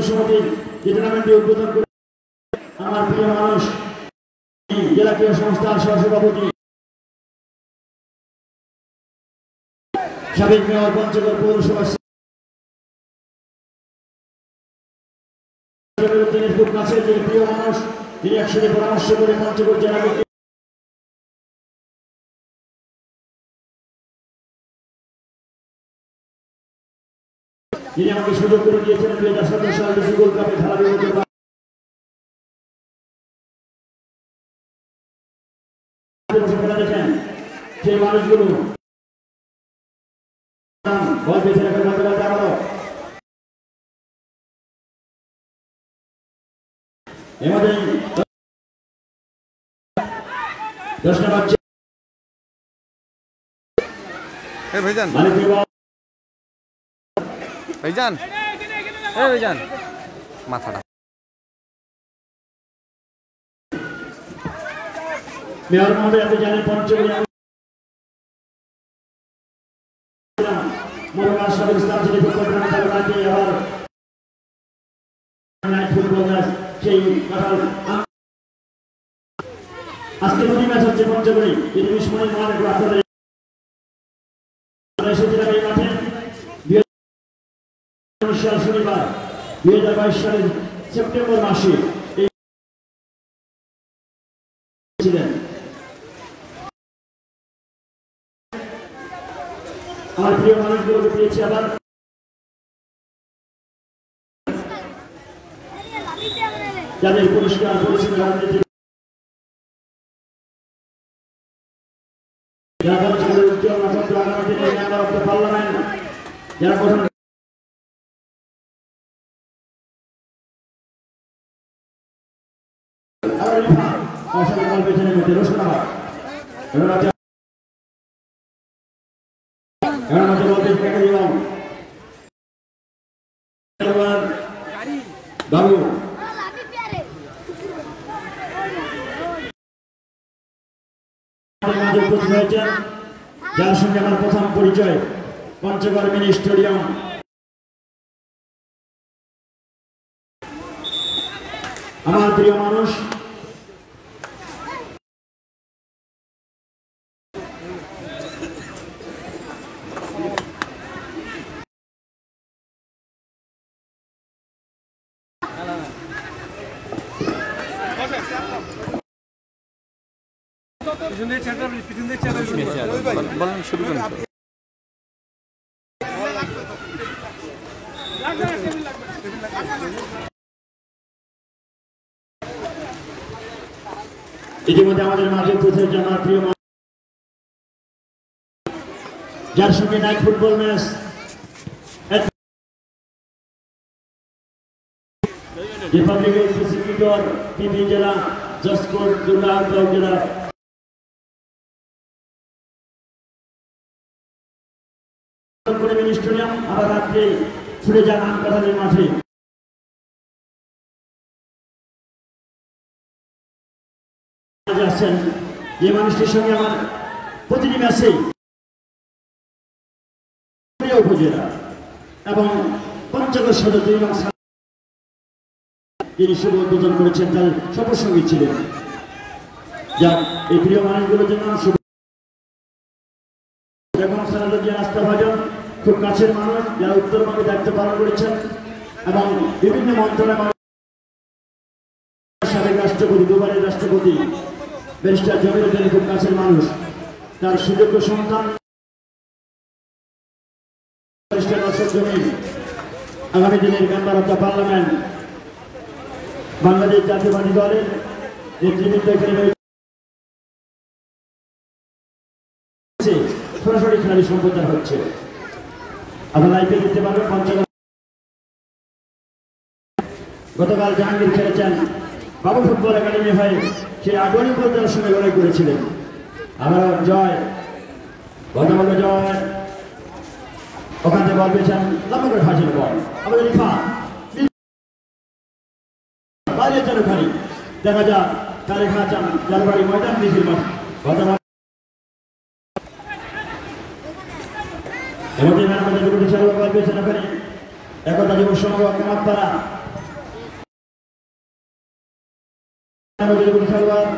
সমিতি যে টুর্নামেন্টটি উদ্বোধন করে আমার প্রিয় মানুষ জেলা ক্রীড়া সংস্থার সহসভাপতি সাবেক মেয়র পঞ্চগড় পৌরসভা খুব কাছে যে প্রিয় মানুষ তিনি একসাথে পরামর্শ করে পঞ্চগড় জেলাকে যিনি আমাকে সুযোগ করে দিয়েছেন 2017 সালে গোল্ড কাপে খেলা দেখেন সেই মানুষগুলো বল বেঁচে রাখার বলতে বলতে আমারও এমনি 10 নম্বর ভাইজান ভাইজান ভাইজান মাথাটা মেয়র মহোদয় আপনি জানেন পঞ্চগড়ে মনোকার সাবেক ইসলাম সিটি ফুটবল টুর্নামেন্টের মাঠে আবার নাইট ফুটবল ম্যাচ সেই কাটাল আজকে দুটি ম্যাচ হচ্ছে পঞ্চগড়ে এই 20 মিনিট মাঠে আপনাদের এসেছিলাম এই মাঠে 2019 সাল শনিবার 2022 সালের সেপ্টেম্বর মাসে ছিলেন আমার প্রিয় মানুষগুলোকে পেয়েছি আবার যাদের পরিষ্কার পরিচ্ছন্ন রাজনীতি যারা পঞ্চগড়ের উজ্জ্বল নক্ষত্র আগামী দিনে মেম্বার অফ দ্য পার্লামেন্ট যারা গঠন অসাধারণ পেছনের মধ্যে রোশনাবাদ বাবু যার সঙ্গে আমার প্রথম পরিচয় পঞ্চগড় মিনি স্টেডিয়াম আমার প্রিয় মানুষ বলেন শুরু করুন ইতিমধ্যে আমাদের মাঝে উপস্থিত আমার প্রিয় যার সঙ্গে নাইট ফুটবল ম্যাচ রিপাবলিকের প্রসিকিউটর টিভি জেলা জসকোট দুর্গাপুর জেলা স্টেডিয়াম আবার রাত্রে ছুটে যান আমকাঠালের মাঠে যাচ্ছেন যে মানুষটির সঙ্গে আমার প্রতিটি ম্যাচে উপজেলা এবং পঞ্চগড় সদর যিনি শুভ উদ্বোধন করেছেন তার সফরসঙ্গী ছিলেন যা এই প্রিয় মানুষগুলোর জন্য আস্থাভাজন খুব কাছের মানুষ যারা উত্তরবঙ্গে দায়িত্ব পালন করেছেন এবং বিভিন্ন মন্ত্রণালয় সাবেক রাষ্ট্রপতি দুবারের রাষ্ট্রপতি ব্যারিস্টার জমির উদ্দিন খুব কাছের মানুষ তার সুযোগ্য সন্তান ব্যারিস্টার নসর জমির আগামী দিনের member of the parliament Bangladesh জাতীয়বাদী দলের নেতৃবৃন্দ এখানে সরাসরি খেলাটি সম্প্রচার হচ্ছে আপনারা আইপিএল দেখতে পারবেন পঞ্চগড় গতকাল জাহাঙ্গীর খেলেছেন বাবু ফুটবল একাডেমি হয়ে সেই আগুনি পর্যায়ের সঙ্গে লড়াই করেছিলেন আবার জয় গতকাল জয় ওখান থেকে বল পেয়েছেন লম্বা করে ফাঁসির বল আমাদের ইফা বাইরে যেন খালি দেখা যাক তারেক হাসান জালবাড়ি ময়দান মিছিল মাঠ গতকাল একতা যুব সংঘ কামাতপাড়া খেলোয়াড়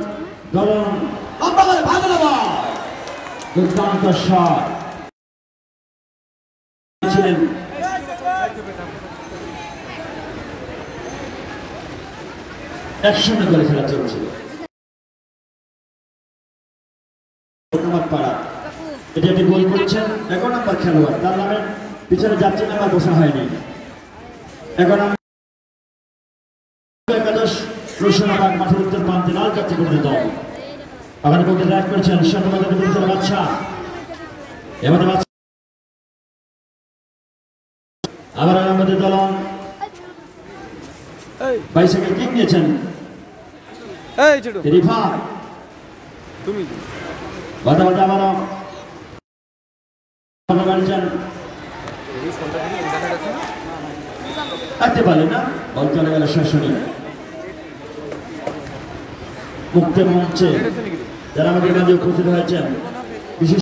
দলন দুর্দান্ত শট ছিলেন। একসঙ্গে করে খেলা চলছিল। পাড়া এটি একটি গোল করছেন 11 নম্বর খেলোয়াড়, তার নামে পিছনে যাচ্ছে না, আমার বসা হয়নি। 11 নম্বর একাদশ রোশনাবাগ মাঠের উত্তর প্রান্তে লাল কার্ড করতে দল ওখানে বলতে রাগ করেছেন বাচ্চা এবার আবার আমাদের দলন বাইসাইকেল কিক নিয়েছেন। রিফা তুমি বাধা বাধা আবারও বাড়িছেন আসতে পারলেন না, বল চলে গেল শাসনী। মুক্তের মঞ্চে যারা আমাদের মাঝে উপস্থিত হয়েছেন, বিশেষ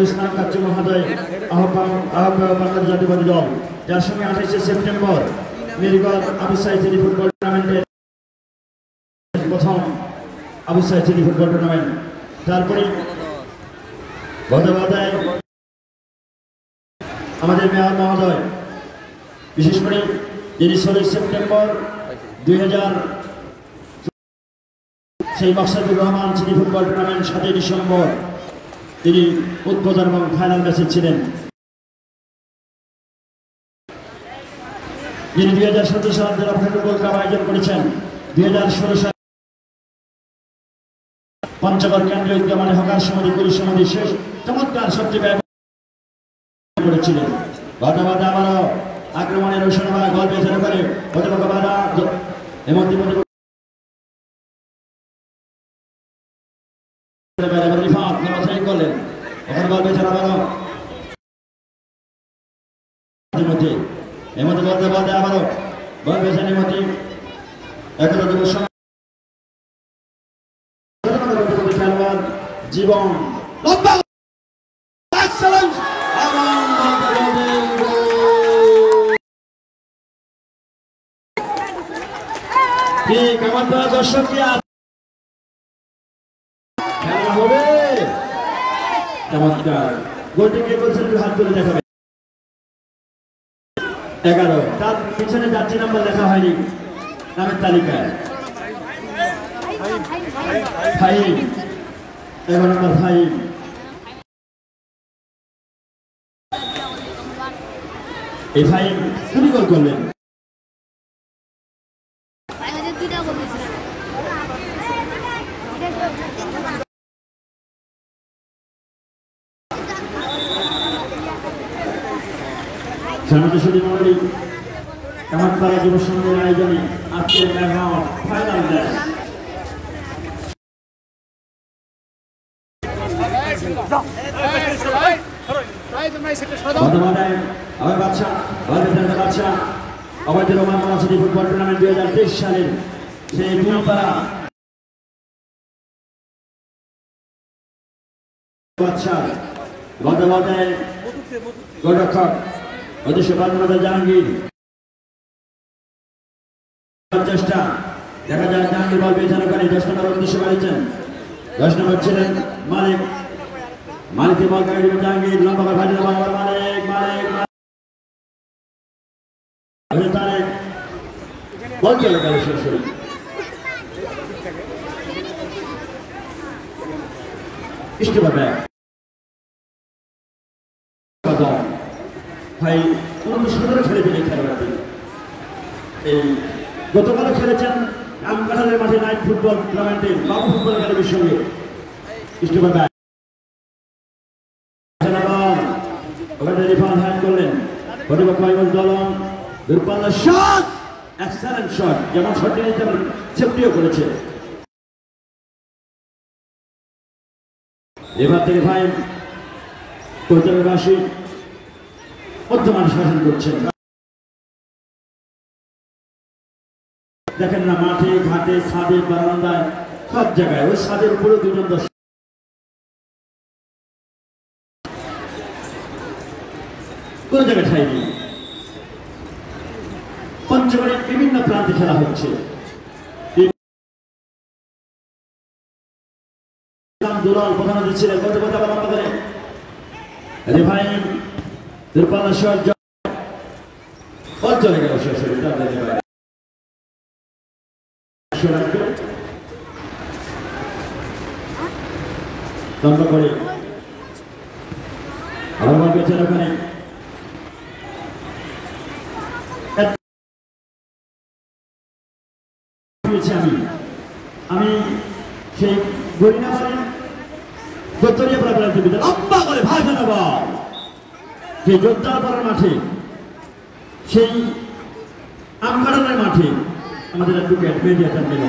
ইসলাম কাচ্চু মহোদয় আহ্বায়ক বাংলাদেশ জাতীয়বাদী দল, যার সঙ্গে 28শে September Meriganj Abu Sayeed city football টুর্নামেন্টের প্রথম Abu Sayeed city football tournament. তারপরে গতবাদায় আমাদের মেয়র মহোদয়, বিশেষ করে যিনি 16 সেপ্টেম্বর 2000 সেই Maksudur Rahman city football tournament 7 December তিনি উদ্বোধন এবং ফাইনাল ম্যাচে ছিলেন, যিনি 2017 সালে জেলা ফুটবল কাপ আয়োজন করেছেন। 2016 সালে পঞ্চগড় কেন্দ্রীয় উদ্যানে হকার সমিতি পুলিশ সমিতি শেষ চমৎকার সবচেয়ে ব্যয় করেছিলেন। বাধা বাধা আবারও আক্রমণের রোশনাবাগ গল পেছনে করে প্রতিপক্ষ বাধা এবং করলেন ওখানে বল পেছনে আবারও এর মধ্যে বলতে বলতে আবারও বল পেছনের মধ্যে খেলোয়াড় জীবন দর্শক খেলা হবে চমৎকার। গোলটি কে বলছেন হাত তুলে দেখাবে। 11 তার পিছনে যাত্রী নাম্বার লেখা হয়নি নামের তালিকায়। 11 নম্বর 5 এই 5 দুটি গোল করলেন। সমাজসেবী মন্ডলী কামারপাড়া যুব সংঘের আয়োজনে আজকের ফাইনাল ম্যাচ। অবৈধ রোমান সিটি ফুটবল টুর্নামেন্ট 2023 সালের সেই ভূমিপাড়া বাচ্চা গতবাদায় গোলরক্ষক অদৃশ্য জাহাঙ্গীর চেষ্টা দেখা যায় জাহাঙ্গীর বল পেছনে করে 10 নম্বর উদ্দেশ্য বাড়িয়েছেন। 10 নম্বর ছিলেন মালিক, মালিকের বল কাটিয়ে দেবেন জাহাঙ্গীর, লম্বা করে ভাজি দেবেন মালিক তারেক বল চলে গেল সরাসরি। ইস্টবার ব্যাক ভাই 17 ছেড়ে দিলেন খেলোয়াড়টি। এই গতকালও খেলেছেন আমকাঠালের মাঠে নাইট ফুটবল টুর্নামেন্টে বাবু ফুটবল একাডেমির সঙ্গে। ইস্টবার ব্যাক ওখানে রিফান হ্যান্ড করলেন প্রতিপক্ষ দলন দূরপাল্লা শট, এক্সেলেন্ট শট, যেমন শটটি নিতে সেফটিও করেছে। এবার থেকে ভাই কলকাতাবাসী মধ্যমান শাসন করছেন। দেখেন না মাঠে ঘাটে ছাদে বারান্দায় সব জায়গায়, ওই ছাদের উপরে 2 জন দর্শক কোন জায়গায় ঠাই নেই। পঞ্চগড়ের বিভিন্ন প্রান্তে খেলা হচ্ছে। দুলাল প্রধান ছিলেন বলতে বলতে আবার লম্বা করে রিভাইন দূরপাল্লা শট চলে গেল সরাসরি লম্বা করে আবার বল পেয়েছেন ওখানে আমি সেই গরিনা বলেন দত্তরিয়া প্রাপ্ত বিদ্যালয় লম্বা করে ভাই ধন্যবাদ সেই যোদ্ধারপাড়ার মাঠে সেই আমকাডানের মাঠে আমাদের অ্যাডভোকেট মেডিয়াটার মিল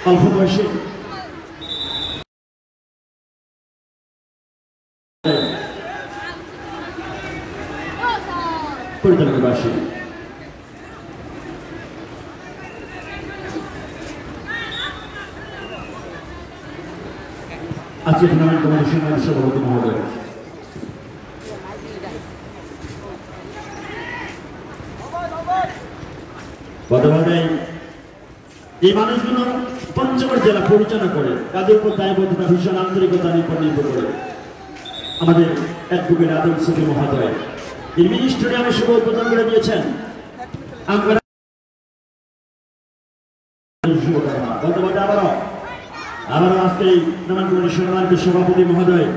অল্প বয়সে পরিচালকবাসী আজকে টুর্নামেন্ট কমিটির সভাপতি মহোদয় বর্তমানে এই মানুষগুলো পঞ্চগড় জেলা পরিচালনা করে তাদের উপর দায়বদ্ধতা ভীষণ আন্তরিকতার উপর নির্ভর করে আমাদের অ্যাডভোকেট আদম সুফি মহোদয় এই মিনি স্টেডিয়ামে শুভ উদ্বোধন করে দিয়েছেন বর্তমানে আবারও আজকে টুর্নামেন্ট কমিটির সম্মানিত সভাপতি মহোদয়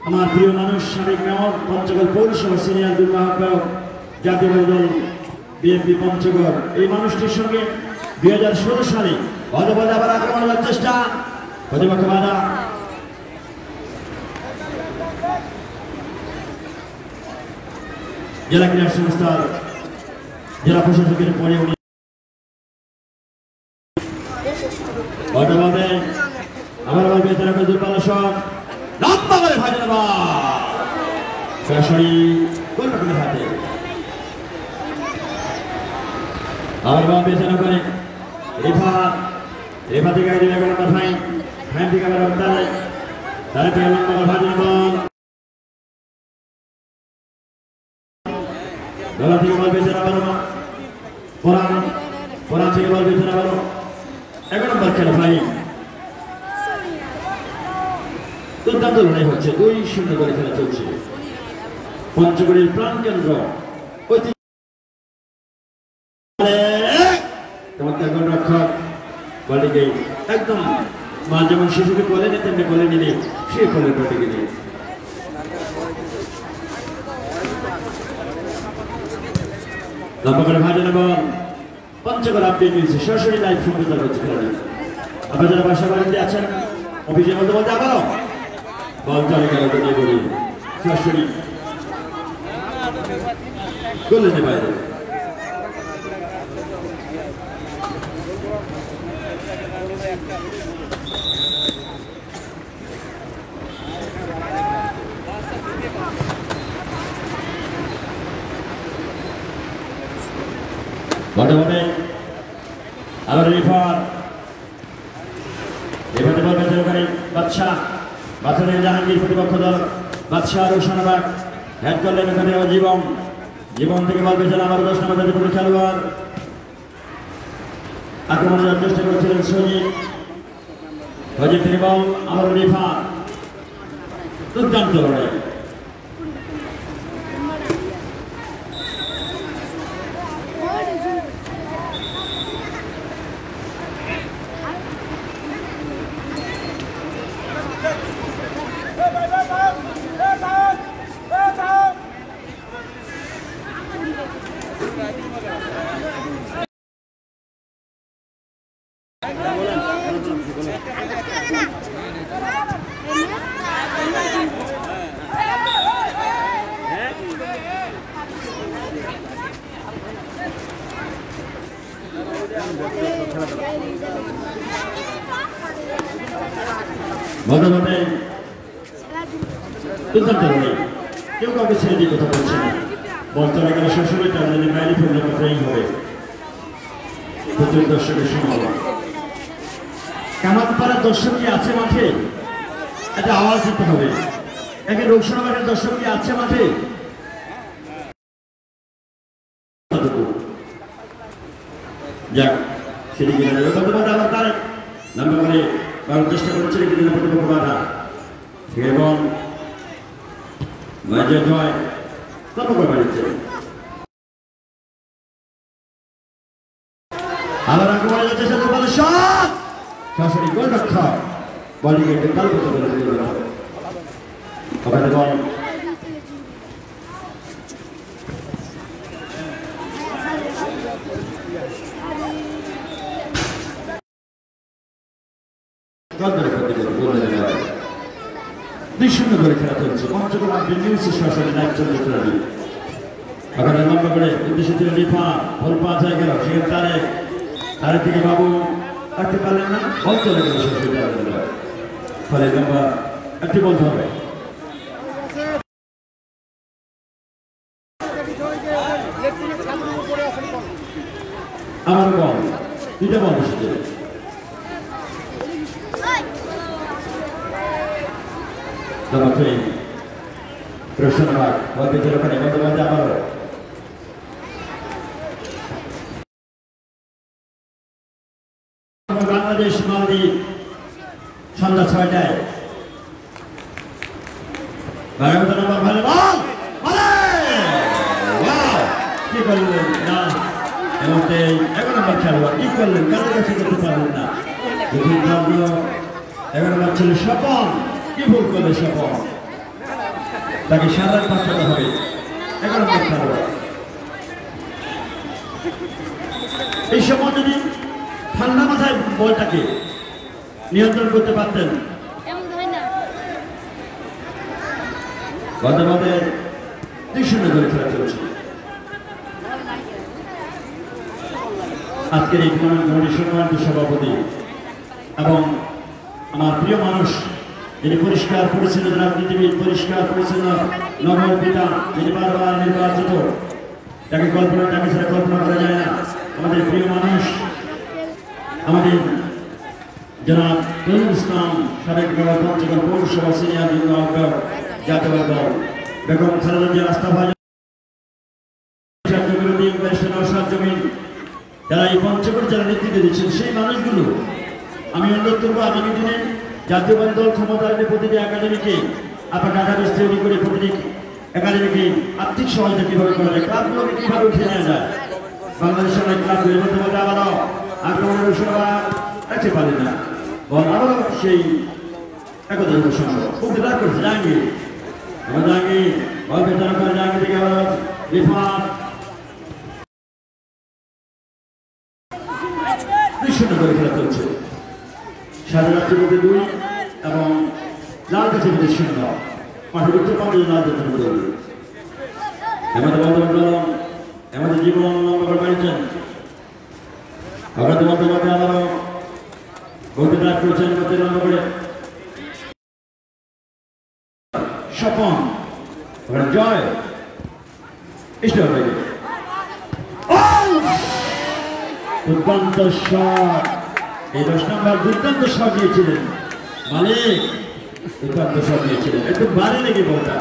আমার প্রিয় মানুষ সাবেক মেয়র পঞ্চগড় পৌরসভা সিনিয়র যুগ্ম আহ্বায়ক জাতীয় দল বিএনপি পঞ্চগড় এই মানুষটির সঙ্গে 2016 সালে পদে আবার আক্রমণের চেষ্টা প্রতিপক্ষ বাধা জেলা ক্রীড়া সংস্থার জেলা প্রশাসকের পরে উনি আবার দূরপাল্লা শট লম্বা করে ভাই সরাসরি গোলরক্ষকের হাতে আবার বল পেছনে করে রেফা থেকে দিলে কোনো ফাইন থেকে আবার তারা থেকে লম্বা করে ভাজেন বল গলা থেকে বল পেছনে আবারও পরান থেকে বল পেছনে আবারও 11 নম্বর খেলা ফাইন দুর্দান্ত লড়াই হচ্ছে 2-0 করে খেলা চলছে পঞ্চগড়ের প্রাণকেন্দ্র রক্ষক বলটিকে একদম মা যেমন শিশুকে কোলে নিয়ে তেমনি কোলে নিলে সে কোলের বলটিকে নিয়ে লম্বা করে ভাজনে বল পঞ্চগড় আপডেট নিয়েছে সরাসরি লাইভ সম্প্রচার হচ্ছে খেলাটি আপনারা যারা বাসা বাড়িতে আছেন অফিসের মধ্যে বলতে আবারও বল চলে গেল দিয়ে বলি সরাসরি গোলের বাইরে বর্তমানে আবার রেফারে বল বেঁচে ওখানে বাদশাহের জাহাঙ্গীর প্রতিপক্ষ দল বাদশাহ রোশনাবাগ হেড করলেন ওখানে জীবন থেকে বল পেয়েছেন আবার 10 নম্বর জাতীয় খেলোয়াড় আক্রমণের চেষ্টা করেছিলেন সজিব থেকে বল আবার রেফা দুর্দান্ত লড়াই কেউ কাউকে ছেড়ে দিয়ে কথা বলছে না বল চলে গেলে সরাসরি টার্মিনালে বাইরে ফেললে কথাই হবে প্রচুর দর্শকের সমাগম কামাতপাড়ার দর্শক কি আছে মাঠে একটা আওয়াজ দিতে হবে একে রোশনাবাগের দর্শক কি আছে মাঠে যাক সেদিকে আবার তার নাম্বার করে চেষ্টা করেছিলেন কিন্তু প্রতিপক্ষ বাধা এবং জয় কত করে বাড়িচ্ছে আবার আক্রমণে যাচ্ছে সাথে বলে শট সরাসরি গোলরক্ষক বলিংয়ে একটু কাল করতে বলে ওখানে বল করে খেলা চলছে পঞ্চগড় আপডেট নিউজের সরাসরি লাইভ চলছে খেলাটি ওখানে লম্বা করে উদ্দেশ্য ছিল রিফা বল পাওয়া যায় গেল সেখানে তারের দিকে বাবু রাখতে পারলেন না বল চলে গেল ফলে লম্বা একটি বলতে হবে আমার বল দুইটা বল এসেছে প্রশ্নবাদ বলতে ছিল ওখানে বলতে বলতে আবারও বাংলাদেশ মালদ্বীপ সন্ধ্যা 6টায় 12 নম্বর ভালো বল কি করলেন না এমনতে 11 নম্বর খেলোয়াড় কি করলেন কারোর কাছে করতে পারলেন না 11 নম্বর ছিল স্বপন কি ভুল করলে স্বপন তাকে সাধারণ পাঠাতে হবে 11 নম্বর খেলোয়াড় এই সময় যদি ঠান্ডা মাথায় বলটাকে নিয়ন্ত্রণ করতে পারতেন গতবারে 2-0 করে খেলা চলছে আজকের এই টুর্নামেন্ট সম্মানিত সভাপতি এবং আমার প্রিয় মানুষ যিনি পরিষ্কার পরিচ্ছন্ন রাজনীতিবিদ পরিষ্কার পরিচ্ছন্ন নগর পিতা যিনি বারবার নির্বাচিত তাকে ছাড়া কল্পনা করা যায় না আমাদের প্রিয় মানুষ আমাদের জনাব তৈয়ব ইসলাম সাবেক পঞ্চগড় পৌরসভা সিনিয়র যুগ্ম আহ্বায়ক জাতীয় দল বেগম খালেদা জিয়া আস্থাভাজন জমিন যারা এই পঞ্চগড় যারা নেতৃত্ব দিচ্ছেন সেই মানুষগুলো আমি অনুরোধ করবো আগামী দিনে জাতীয়বাদী দল ক্ষমতায় প্রতিটি একাডেমিকে আপনার ডাটাবেস তৈরি করে প্রতিটি একাডেমিকে আর্থিক সহায়তা কিভাবে করা যায় ক্লাবগুলোকে কিভাবে উঠে নেওয়া যায় বাংলাদেশের অনেক ক্লাব তৈরি করতে পারলে আবারও আক্রমণের সভা রাখতে পারে না বল আবারও সেই একতা সংগ্রহ খুব বিরাট করছে জাহাঙ্গীর আমরা জাহাঙ্গীর বল বেচারা করে জাহাঙ্গীর থেকে আবার রিফাত 2-0 করে খেলা চলছে সাড়ে রাত্রির মধ্যে 2 এবং লাল কাছে মধ্যে 0 মাঠের উত্তর পাঁচজন লাল কাছে মধ্যে আমাদের বন্ধু আমাদের জীবন লম্বা করে বাড়িয়েছেন আমাদের বন্ধু আবারও বলতে ডাক করেছেন বলতে লম্বা করে স্বপন জয় ইষ্ট হয়ে দুর্দান্ত শট এই 10 নম্বর দুর্দান্ত শট দিয়েছিলেন মালিক দুর্দান্ত শট দিয়েছিলেন একদম বারে লেগে বলটা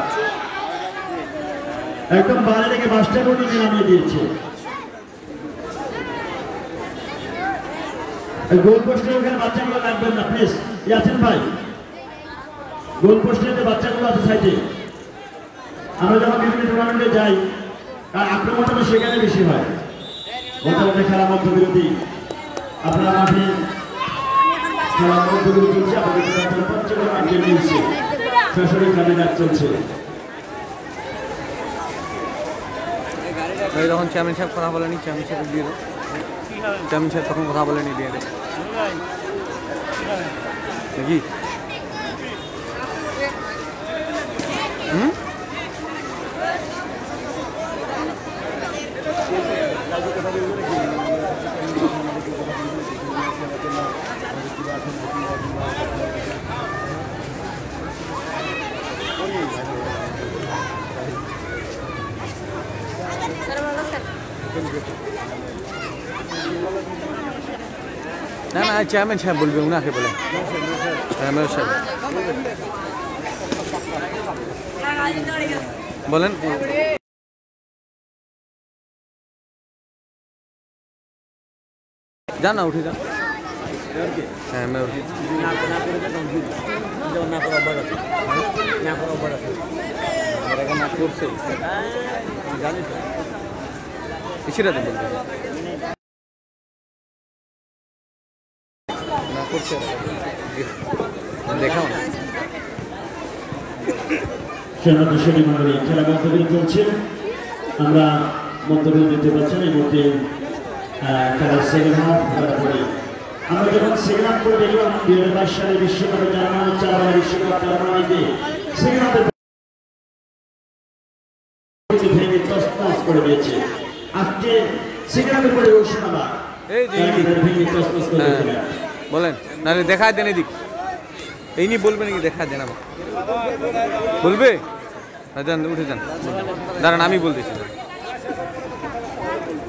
একদম বারে লেগে বাসটা করে নামিয়ে দিয়েছে গোল পোস্টের ওখানে বাচ্চাগুলো লাগবেন না প্লিজ আছেন ভাই গোল পোস্টের যে বাচ্চাগুলো আছে সাইডে আমরা যখন বিভিন্ন টুর্নামেন্টে যাই আর আক্রমণটা তো সেখানে বেশি হয় বর্তমানে খেলার মধ্যবিরতি আপনারা মাঠে খেলার মধ্যবিরতি চলছে আপনাদের পঞ্চগড় আপডেট নিউজে সরাসরি খেলা চলছে তখন চেয়ারম্যান সাহেব কথা বলেনি চেয়ারম্যান সাহেব দিয়ে চেয়ারম্যান সাহেব তখন কথা বলেনি দিয়ে দেয় নাকি না না চেয়ারম্যান সাহেব বলবে উনাকে বলে চেয়ারম্যান সাহেব বলেন যান না উঠে যান হ্যাঁ মেয়র না করছে জানি তো সেটা তো বলতে না করছে দেখাও না সেনাদর্শনী মন্ডলী খেলা মন্তব্য চলছে। আমরা মন্তব্য দিতে পারছি না এই মুহূর্তে খেলার সেকেন্ড হাফ খেলা করি। আমরা যখন সেকেন্ড হাফ করে দেখলাম 2022 সালে বিশ্বকাপে জার্মানি চারবার বিশ্বকাপ জার্মানিতে সেকেন্ড হাফে ভেঙে তছনছ করে দিয়েছে। আজকে সেকেন্ড হাফের পরে ঘোষণা এই যে ভেঙে তছনছ করে দিয়েছে। বলেন নাহলে দেখায় দেন এদিক এই নিয়ে বলবেন নাকি দেখায় দেন আমার বলবে যান উঠে যান দাঁড়ান আমি বলতেছি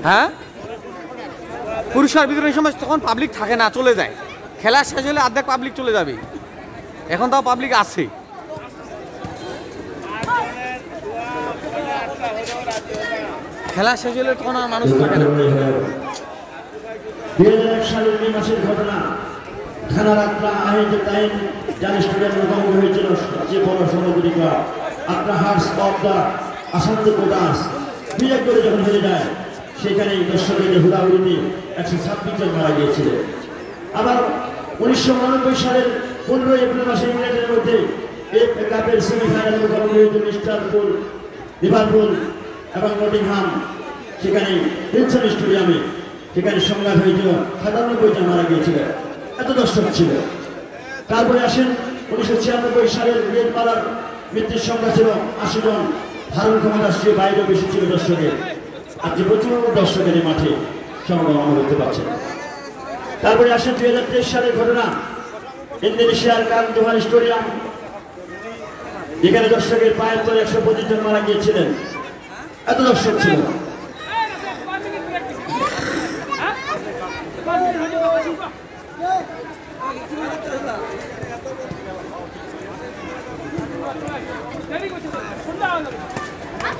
হ্যাঁ পুরস্কার বিতরণের সময় তখন পাবলিক থাকে না চলে যায় খেলা শেষ হলে অর্ধেক পাবলিক চলে যাবে এখন তাও পাবলিক আছে খেলা শেষ হলে তখন আর মানুষ থাকে না 2001 সালের মে মাসের ঘটনা খানারাত্রা আহেদে তাইন জানি স্টেডিয়ামে মুখোমুখি হয়েছিল সবচেয়ে বড় সমাজী ক্লাব আপনার হার্স পদ্মা আসান্ত দাস বিরাট করে যখন হেরে যায় সেখানে দর্শকের হুড়াহুড়িতে 126 জন মারা গিয়েছিল। আবার 1999 সালের 15 এপ্রিল মাসে ইংল্যান্ডের মধ্যে এফএ কাপের সেমিফাইনাল মুখোমুখি হয়েছিল লিভারপুল এবং নটিংহাম সেখানে প্রিন্সটন স্টেডিয়ামে সেখানে সংঘাত হয়েছিল 97 জন মারা গিয়েছিল এত দর্শক ছিল। তারপরে আসেন 1996 সালের রেডমালার মৃত্যুর সংখ্যা ছিল 80 জন ধারণ ক্ষমতা সে বাইরেও বেশি ছিল দর্শকের আজকে প্রচুর দর্শকের এই মাঠে সমাগম আমরা দেখতে পাচ্ছেন। তারপরে আসেন 2023 সালের ঘটনা ইন্দোনেশিয়ার কানদোহার স্টেডিয়াম যেখানে দর্শকের পায়ের তলে 125 জন মারা গিয়েছিলেন এত দর্শক ছিল।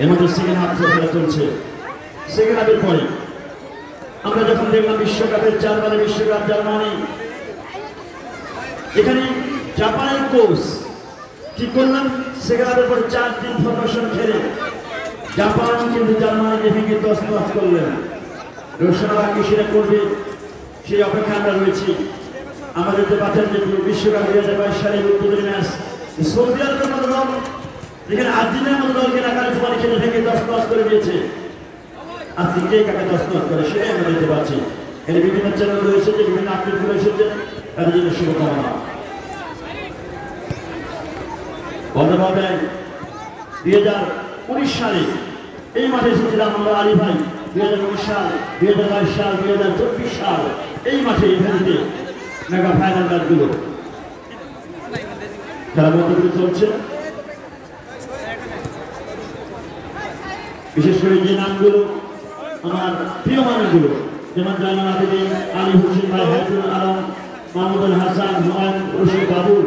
এর মধ্যে সেকেন্ড হাফ খেলা চলছে। সেকেন্ড হাফের পরে আমরা যখন দেখলাম বিশ্বকাপের 4 বারে বিশ্বকাপ জার্মানি এখানে জাপানের কোচ ঠিক করলাম সেকেন্ড হাফের পরে 4 দিন ফরমেশন খেলে জাপান কিন্তু জার্মানিকে ভেঙে তছনছ করলেন। ঘোষণা বাকি সেটা করবে সেই অপেক্ষা আমরা রয়েছি। আমাদের যে বাচ্চার যে বিশ্বকাপ 2022 সালের উদ্বোধনী ম্যাচ সৌদি আরবের মতো দল যেখানে আর্জেন্টিনার মতো দলকে নাকালে চুমারি খেলে ভেঙে তছনছ করে দিয়েছে আজকে কে কাকে তছনছ করে সেটাই আমরা দেখতে পাচ্ছি। এখানে বিভিন্ন চ্যানেল রয়েছে যে বিভিন্ন আপডেটগুলো এসেছে তাদের জন্য শুভকামনা। বলতে পারবেন 2019 সালে এই মাঠে এসেছিলাম আমরা আলী ভাই 2019 সাল 2022 সাল 2024 সাল এই মাঠে ইভেন্টে মেগা ফাইনাল ম্যাচগুলো খেলা মন্তব্য চলছে। বিশেষ করে যে নামগুলো আমার প্রিয় মানুষগুলো যেমন জানান আবেদিন আলী হোসেন ভাই হাইদুল আলম মাহমুদুল হাসান হুমায়ুন রশিদ বাবুল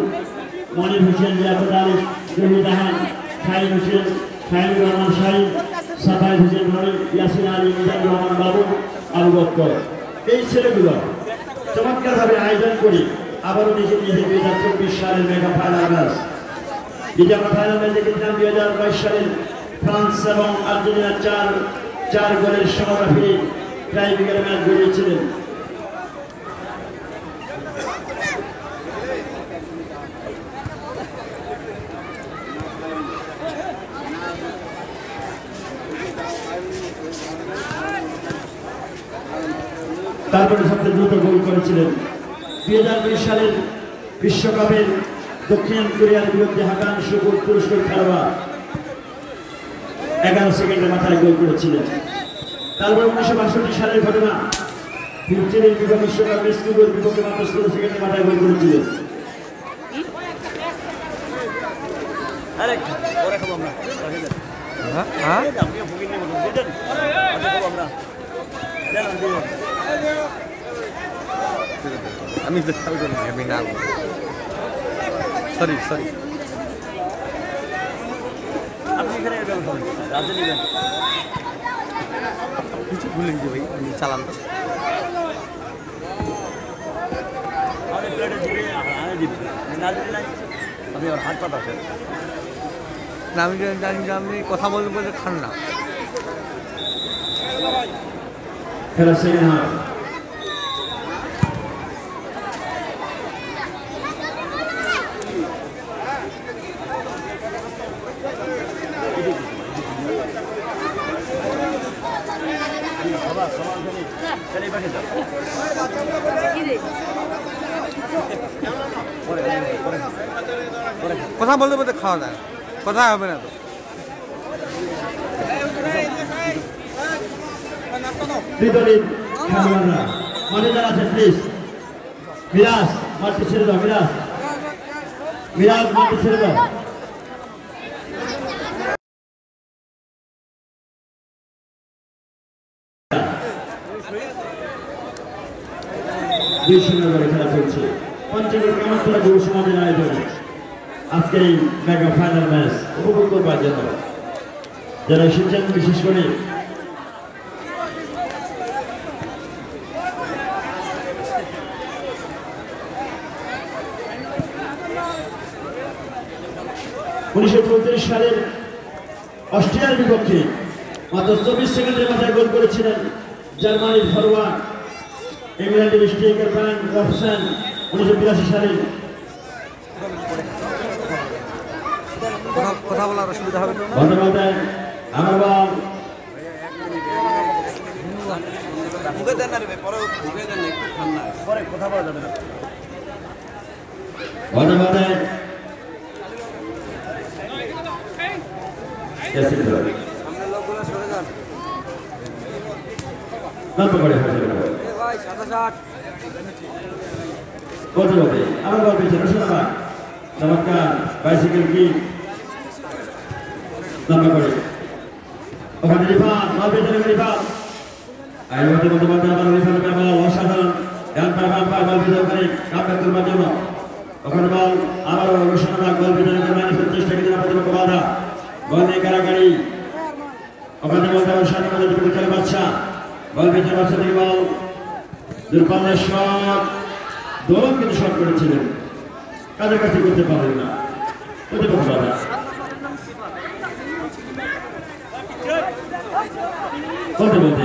মনির হোসেন লিয়াকত আলী জহির রাহান শাহিন হোসেন শাহিনুর রহমান শাহিন সাফাই হোসেন মনির ইয়াসিন আলী মিজানুর রহমান বাবু আবু বক্কর এই ছেলেগুলো চমৎকারভাবে আয়োজন করে আবারও নিজে নিজে 2024 সালের মেগা ফাইনাল ম্যাচ যেটা আমরা ফাইনাল ম্যাচ দেখেছিলাম 2022 সালের ফ্রান্স এবং আর্জেন্টিনা 4 গোলের সমতা ফিরে টাইব্রেকার ম্যাচ গড়িয়েছিলেন। তারপরে সবচেয়ে দ্রুত গোল করেছিলেন 2020 সালের বিশ্বকাপের দক্ষিণ কোরিয়ার বিরুদ্ধে হাকান শুকুর পুরস্কার খেলোয়াড় 11 সেকেন্ডের মাথায় গোল করেছিলেন। তারপর 1962 সালের ঘটনা ফিলিস্তিনের বিপক্ষে বিশ্বকাপ মেক্সিকোর বিপক্ষে মাত্র 16 সেকেন্ডের মাথায় গোল করেছিলেন। আমি না সরি সরি আপনি এখানে কিছু ভুলে গেছি ভাই আমি চালান তো আমি ওর হাত পাতা আছে না আমি জানি যে আপনি কথা বলতে বলতে খান না খেলা সেকেন্ড হাফ কথা বলতে বলতে খাওয়া যায় কথা হবে না তো বিপরীত খেলোয়াড়রা মাঠে যারা আছে প্লিজ মিরাজ মাঠে ছেড়ে দাও মিরাজ মাঠে ছেড়ে দাও দুই শূন্য করে খেলা চলছে পঞ্চমের কামাতপুরা যুব সমাজের আয়োজনে আজকের এই মেগা ফাইনাল ম্যাচ উপভোগ করবার জন্য যারা এসেছেন বিশেষ করে সালের অস্ট্রিয়ার বিপক্ষে মাত্র 24 সেকেন্ডের মাথায় গোল করেছিলেন জার্মানির ফরওয়ার্ড ইংল্যান্ডের স্ট্রাইকার ব্রায়ান রবসন 1982 সালে কথা বলার অসুবিধা হবে তো ধন্যবাদ আমার বল মুখে দেন না রে পরে মুখে দেন একটু ঠান্ডা পরে কথা বলা যাবে না ধন্যবাদ আমরা লোকগুলো সরে যান নষ্ট করে ফেলছে এ ভাই 67 বলতে বলতে আমার বল পেয়েছে রসুনাবাদ চমৎকার বাইসাইকেল কি লম্বা করে ওখানে রিফাত বল পেয়েছে রিফাত আই বলতে বলতে বলতে আবার রিফাতের বল অসাধারণ ডান পা বাম পা বল পেয়েছে ওখানে কামব্যাক করবার জন্য ওখানে বল আবারও রসুনাবাদ বল পেয়েছে মাইনাসের চেষ্টা কিন্তু প্রতিপক্ষ বাধা বল নিয়ে কারাকারি ওখানে বলতে আবার সামনে মধ্যে খেলে বাচ্চা বল পেয়েছে বাচ্চা থেকে বল দূরপাল্লার শট দোলন কিন্তু শট করেছিলেন কাছাকাছি করতে পারেন না প্রতিপক্ষ বাধা বলতে বলতে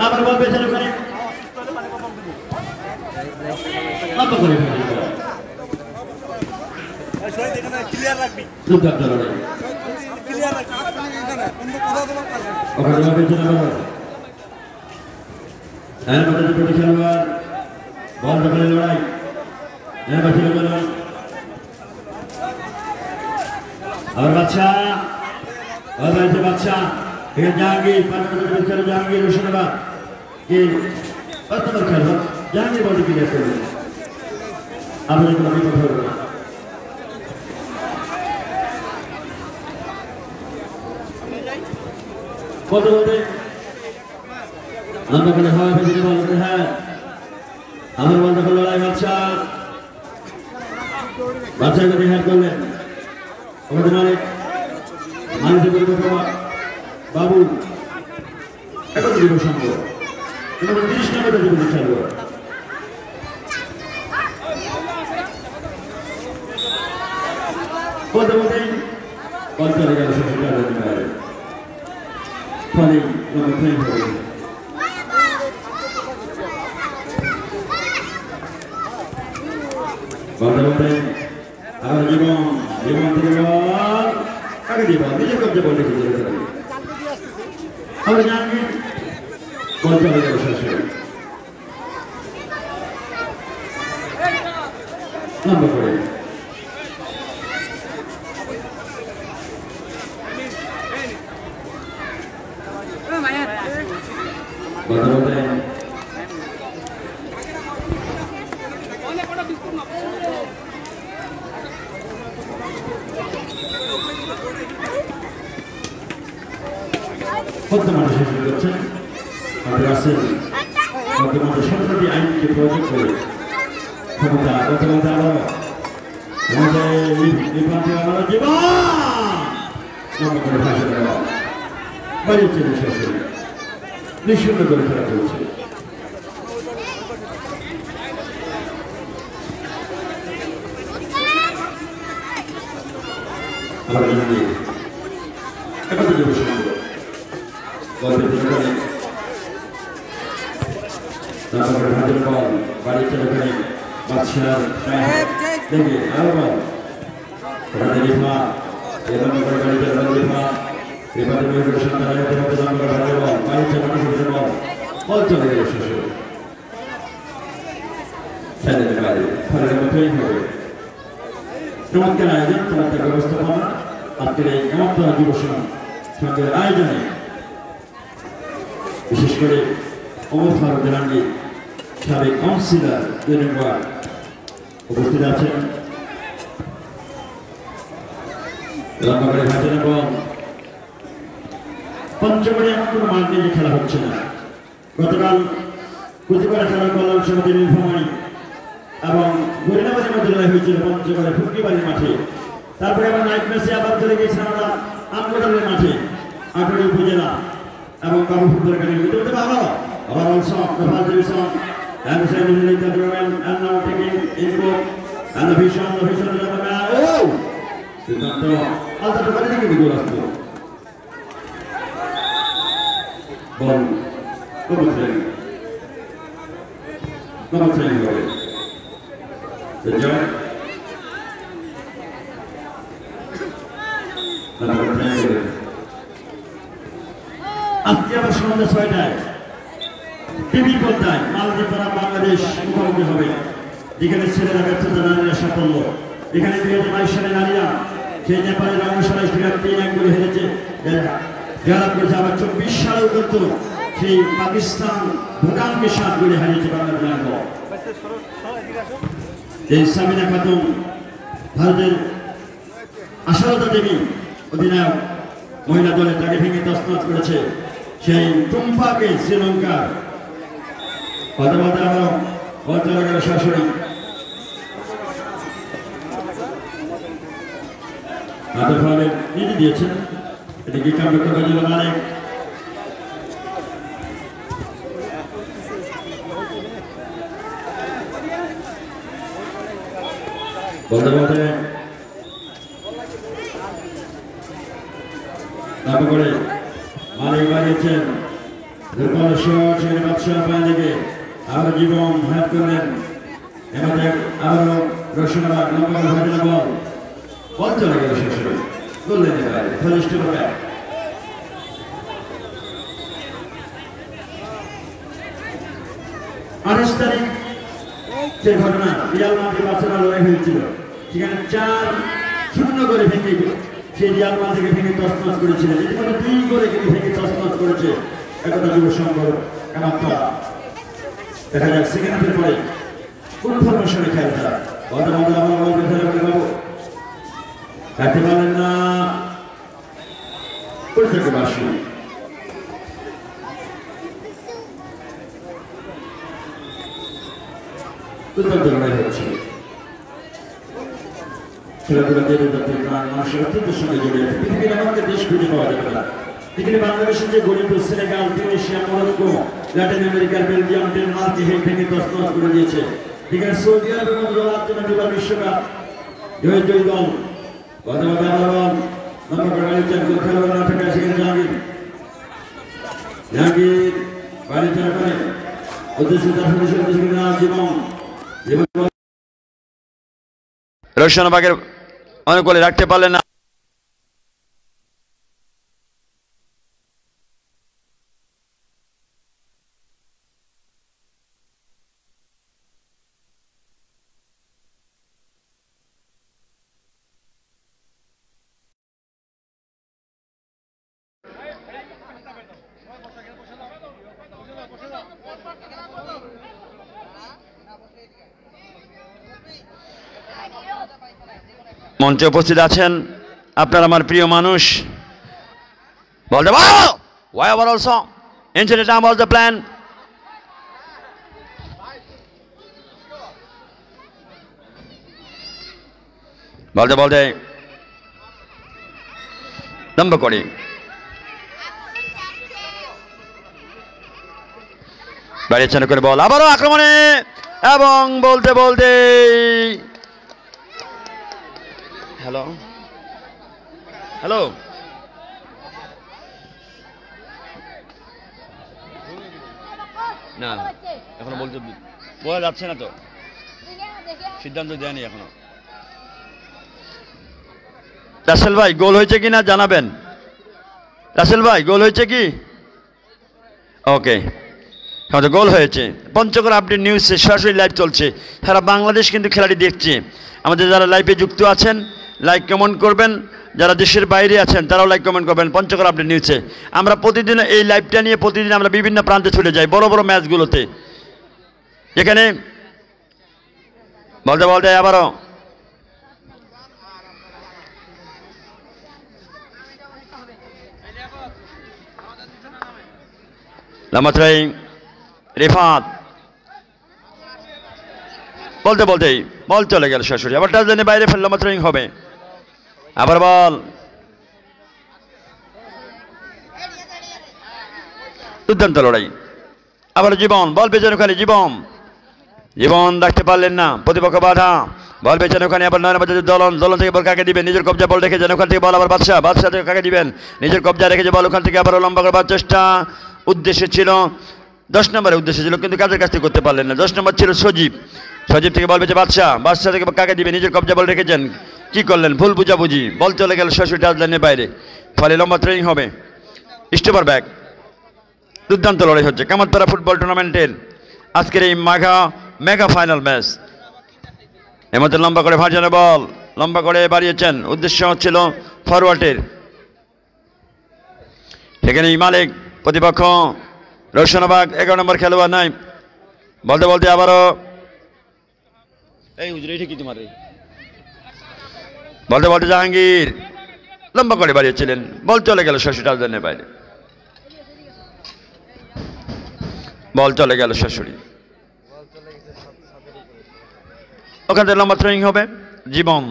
আবার বল পেয়েছেন ওখানে লম্বা করে ক্লিয়ার রাখবি দুর্দান্ত লড়াই ক্লিয়ার রাখবি ওখানে বল পেয়েছেন আবার এর মধ্যে দুটো খেলোয়াড় বল দখলের লড়াই এর বাকি গেল আর বাচ্চা বল পেয়েছে বাচ্চা ঠিক জাহাঙ্গীর পাঁচ খেলো জাহাঙ্গীর রসুনাবাদ কি কত খেলোয়াড় জাহাঙ্গীর বলটি ক্লিয়ার করবে আমাদের কোনো বিপদ হবে না বলতে বলতে আমরা করে হাওয়া ফেলে বলতে হ্যাঁ আমার বল দখল লড়াই বাচ্চা বাচ্চাকে দেখে করলেন আমাদের মালিক মানুষের পরিবর্তন বাবু এখন দিব সম্ভব এবং 30 নম্বর জীবন খেলোয়াড় বলতে বলতে বল চলে গেল ফলে হবে বলতে বলতে আমার জীবন থেকে বল কাকে দিব নিজের কবজে বল রেখে দিতে পারি আমরা জানি বল চলে গেল শেষে লম্বা করে বলতে বলতে বর্তমানে শেষ করছেন আমাদের আসেন বর্তমানে সরকারি আইনকে প্রয়োগ করে ক্ষমতা বর্তমানে আরো আমাদের নির্বাচনে আমার জীবন লম্বা করে ভাষা দেওয়া বাড়ির চেয়ে শেষ নিঃশূন্য করে খেলা চলছে আমরা জানি একমাত্র যুব সমাজ গল্পের দোকানে তারপরে হাতের বল বাড়ির দোকানে বাদশার দেখে আরো বল ওখানে রিফা এবং করে বাড়িতে রিফা রিফাতে মেয়েদের সন্তান আয়াতের মধ্যে দাম করে হাতের বল বাড়ির দোকানে বল বল চলে গেল শেষ ছেলেদের বাইরে ফলে মতোই হবে চমৎকার আয়োজন চমৎকার ব্যবস্থাপনা আজকের এই চমৎকার যুব সঙ্গের আয়োজনে বিশেষ করে ওমর ফারুক জাহাঙ্গীর সাবেক কাউন্সিলর 2 নম্বর উপস্থিত আছেন লম্বা হাতের এবং পঞ্চগড়ে এমন কোনো মাঠ নিয়ে খেলা হচ্ছে না গতকাল কুচিপাড়া খেলার কল্যাণ সমিতি নীলফামারী এবং গরিনাবাড়ির মধ্যে লড়াই হয়েছিল পঞ্চগড়ে ফুটকিবাড়ির মাঠে তারপরে আবার নাইট ম্যাচে আবার চলে গেছে আমরা আমগোড়ালের মাঠে আটুরি উপজেলা এবং কাবু ফুটবল একাডেমি তো ভালো আবার অলসো নফাজ division and the same in the government and now taking info and the vision of the man oh siddhanto alta to kare dike goal aslo ball komotren hobe the job number 10 আজকে আবার সন্ধ্যা 6টায় TV পর্দায় মালদ্বীপরা বাংলাদেশ মুখোমুখি হবে যেখানে ছেলেরা ব্যর্থতা নারীরা সাফল্য এখানে 2022 সালে নারীরা সেই নেপালের রামসারায় 3-1 গোলে হেরেছে জয়লাভ করেছে আবার 24 সালেও কিন্তু সেই পাকিস্তান ভুটানকে 7 গোলে হারিয়েছে বাংলাদেশ দল এই সামিনা খাতুন ভারতের আশালতা দেবী অধিনায়ক মহিলা দলের তাকে ভেঙে তছনছ করেছে সেই টুম্পাকে শ্রীলঙ্কার কথা বলতে আরো বলতে গেল শাশুড়ি হাতের ফলে নিজে দিয়েছেন এদিকে কামড় করে দিল মালিক বলতে বলতে তারপর করে মালিক বাড়িয়েছেন দুর্বল শট সেখানে বাদশাহ পায়ে লেগে আরো জীবন হাত করলেন এবার আরো রসুনাবাদ লম্বা ভাজনা বল চলে গেল শেষ হয়ে বললেন এবারে ফলিষ্ট করে 28 তারিখ যে ঘটনা রিয়াল মাদ্রিদ বার্সেলোনা লড়াই হয়েছিল সেখানে 4-0 করে ভেঙে সেই রিয়াল মাদ্রিদকে ভেঙে তছনছ করেছিলেন ইতিমধ্যে 2 করে কিন্তু ভেঙে তছনছ করেছে একতা যুব সংঘ কামাতপাড়া দেখা যাক সেকেন্ড হাফের পরে কোন ফরমেশনে খেলে তারা রাখতে পারলেন না পরিচয় বাসী দুর্দান্ত লড়াই হচ্ছে খেলাধুলা দেবের জাতির প্রাণ মানুষের অত্যন্তের সঙ্গে জড়িয়ে আছে পৃথিবীর আমাদের দেশ খুঁজে পাওয়া যাবে না এখানে বাংলাদেশের যে গরিব সেনেগাল টিউনিশিয়া মরক্কো ল্যাটিন আমেরিকার বেলজিয়াম ডেনমার্ক ভেঙে তছনছ করে দিয়েছে এখানে সৌদি আরবের মধ্যে দুবার বিশ্বকাপ জয়ী দল কথা কথা আবার নম্বর বাড়ির খেলোয়াড় না থাকা সেখানে জাহাঙ্গীর বাড়ি চার করে উদ্দেশ্য তার সদস্য জীবন রোশনবাগের অনেক গোলে রাখতে পারলেন না মঞ্চে উপস্থিত আছেন আপনার আমার প্রিয় মানুষ বলতে why over also into the time was the plan বলতে বলতে দম্ভ করে বাড়িয়েছেন করে বল আবারও আক্রমণে এবং বলতে বলতে হ্যালো হ্যালো, না এখনো বলতে বলা যাচ্ছে না তো, সিদ্ধান্ত দেয়নি এখনো। রাসেল ভাই গোল হয়েছে কি না জানাবেন। রাসেল ভাই গোল হয়েছে কি? ওকে, আমাদের গোল হয়েছে। পঞ্চগড় আপডেট নিউজে সরাসরি লাইভ চলছে, সারা বাংলাদেশ কিন্তু খেলাটি দেখছে। আমাদের যারা লাইভে যুক্ত আছেন লাইক কমেন্ট করবেন, যারা দেশের বাইরে আছেন তারাও লাইক কমেন্ট করবেন পঞ্চগড় আপডেট নিউজে। আমরা প্রতিদিন এই লাইভটা নিয়ে প্রতিদিন আমরা বিভিন্ন প্রান্তে ছুটে যাই, বড় বড় ম্যাচগুলোতে, যেখানে বলতে বলতে আবারও লামাত্রাই রিফাত বলতে বলতেই বল চলে গেল সরাসরি, আবার টাচলাইনে বাইরে ফেললো, মাত্রাইং হবে। আবার বল, দুর্দান্ত লড়াই। আবার জীবন বল পেছনে ওখানে, জীবন রাখতে পারলেন না, প্রতিপক্ষ বাধা। বল পেছনে ওখানে, আবার নয় নম্বর দলন থেকে বল কাকে দিবেন, নিজের কবজা বল রেখেছেন ওখান থেকে, বল আবার বাদশাহ থেকে কাকে দিবেন, নিজের কবজা রেখেছে বল ওখান থেকে, আবার লম্বা করবার চেষ্টা, উদ্দেশ্য ছিল 10 নম্বরের উদ্দেশ্য ছিল, কিন্তু কাজের কাজটি করতে পারলেন না। 10 নম্বর ছিল সজীব থেকে বল পেয়েছে বাদশাহ থেকে কাকে দিবেন, নিজের কবজা বল রেখেছেন, কি করলেন, ভুল বুঝাবুঝি, বল চলে গেল সরাসরি টাচলাইনের বাইরে, ফলে লম্বা থ্রোয়িং হবে। Stopper back. দুর্দান্ত লড়াই হচ্ছে কামাতপাড়া ফুটবল টুর্নামেন্টের আজকের এই মেগা ফাইনাল ম্যাচ। এর মধ্যে লম্বা করে ভাজানো বল লম্বা করে বাড়িয়েছেন, উদ্দেশ্য হচ্ছিল ফরওয়ার্ডের, সেখানে মালিক প্রতিপক্ষ রোশনাবাগ 11 নম্বর খেলোয়াড় নাই। বলতে বলতে আবারও এই হুজুর এইটা কি তোমার, বলতে বলতে জাহাঙ্গীর লম্বা করে বাড়িয়েছিলেন, বল চলে গেল সরাসরি টাচলাইনের বাইরে, বল চলে গেল সরাসরি, ওখান থেকে লম্বা থ্রোয়িং হবে। জীবন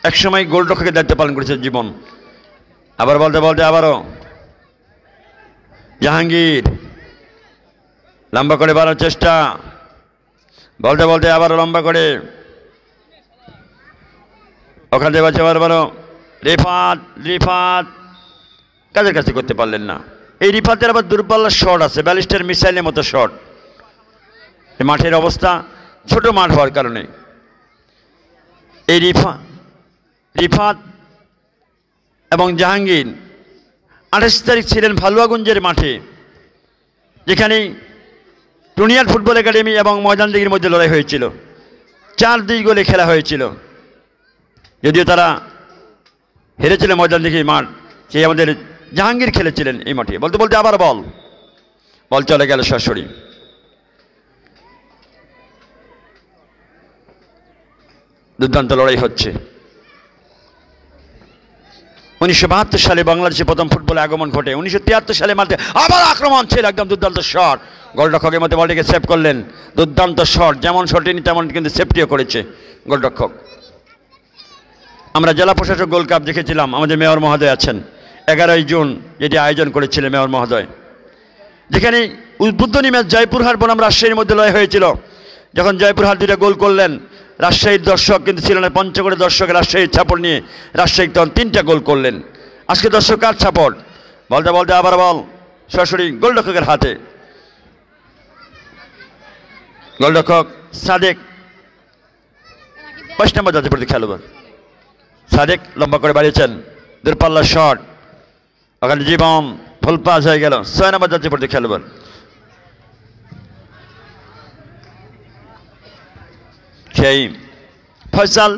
একসময় গোলরক্ষকের দায়িত্ব পালন করেছে জীবন। আবার বলতে বলতে আবারও জাহাঙ্গীর লম্বা করে বাড়ার চেষ্টা, বলতে বলতে আবারও লম্বা করে ওখান থেকে বাড়ছে, আবার রিফাত কাজের কাছে করতে পারলেন না। এই রিফাতের আবার দূরপাল্লার শট আছে, ব্যালিস্টার মিসাইলের মতো শট। এই মাঠের অবস্থা ছোট মাঠ হওয়ার কারণে এই রিফাত এবং জাহাঙ্গীর 28 তারিখ ছিলেন ভালুয়াগঞ্জের মাঠে, যেখানে টুনিয়ার ফুটবল একাডেমি এবং ময়দান দিঘির মধ্যে লড়াই হয়েছিল, 4-2 গোলে খেলা হয়েছিল। যদিও তারা হেরেছিল ময়দান দিঘি মাঠ, সেই আমাদের জাহাঙ্গীর খেলেছিলেন এই মাঠে। বলতে বলতে আবার বল চলে গেল সরাসরি, দুর্দান্ত লড়াই হচ্ছে। 1972 সালে বাংলাদেশে প্রথম ফুটবলে আগমন ঘটে। 1973 সালে মাঠে আবার আক্রমণ ছিল, একদম দুর্দান্ত শট, গোলরক্ষকের মধ্যে বলটিকে সেভ করলেন, দুর্দান্ত শট, যেমন শটই তেমন কিন্তু সেভটিও করেছে গোলরক্ষক। আমরা জেলা প্রশাসক গোল্ড কাপ দেখেছিলাম, আমাদের মেয়র মহোদয় আছেন, 11 জুন যেটি আয়োজন করেছিলেন মেয়র মহোদয়, যেখানে উদ্বোধনী ম্যাচ জয়পুরহাট বনাম রাজশাহীর মধ্যে লড়াই হয়েছিল। যখন জয়পুরহাট 2টা গোল করলেন, রাজশাহীর দর্শক কিন্তু ছিল না, পঞ্চগড়ের দর্শক রাজশাহীর সাপোর্ট নিয়ে রাজশাহী তখন 3টা গোল করলেন। আজকে দর্শক কার সাপোর্ট? বলতে বলতে আবার বল সরাসরি গোলরক্ষকের হাতে, গোলরক্ষক সাদেক 5 নম্বর জাতীয় প্রতি খেলোয়াড় সাদেক লম্বা করে বাড়িয়েছেন, দূরপাল্লার শট, ওখানে জীবন ফুল পাস হয়ে গেল, 6 নম্বর জাতীয় প্রতি খেলোয়াড় সেই ফয়সাল।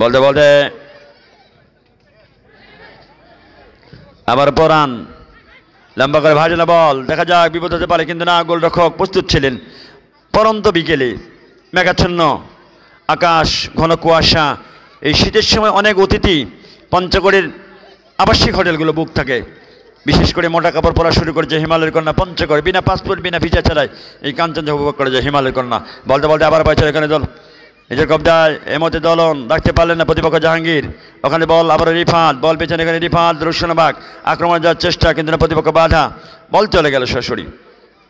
বলতে বলতে আবার পরান লম্বা করে ভাজনা বল, দেখা যাক বিপদ হতে পারে, কিন্তু না, গোলরক্ষক প্রস্তুত ছিলেন। পরন্ত বিকেলে মেঘাচ্ছন্ন আকাশ, ঘন কুয়াশা, এই শীতের সময় অনেক অতিথি পঞ্চগড়ের আবাসিক হোটেলগুলো বুক থাকে, বিশেষ করে মোটা কাপড় পরা শুরু করেছে হিমালয়ের কন্যা পঞ্চগড়, বিনা পাসপোর্ট বিনা ভিসা ছাড়াই এই কাঞ্চনজঙ্ঘা উপভোগ করে যায় হিমালয়ের কন্যা। বলতে বলতে আবার পাইছে এখানে দল, নিজের কবজায় এর মধ্যে দলন রাখতে পারলেন না প্রতিপক্ষ জাহাঙ্গীর, ওখানে বল আবার রিফাত, বল পেছনে এখানে রিফাত, রোশনাবাগ আক্রমণ যাওয়ার চেষ্টা, কিন্তু না, প্রতিপক্ষ বাধা, বল চলে গেল সরাসরি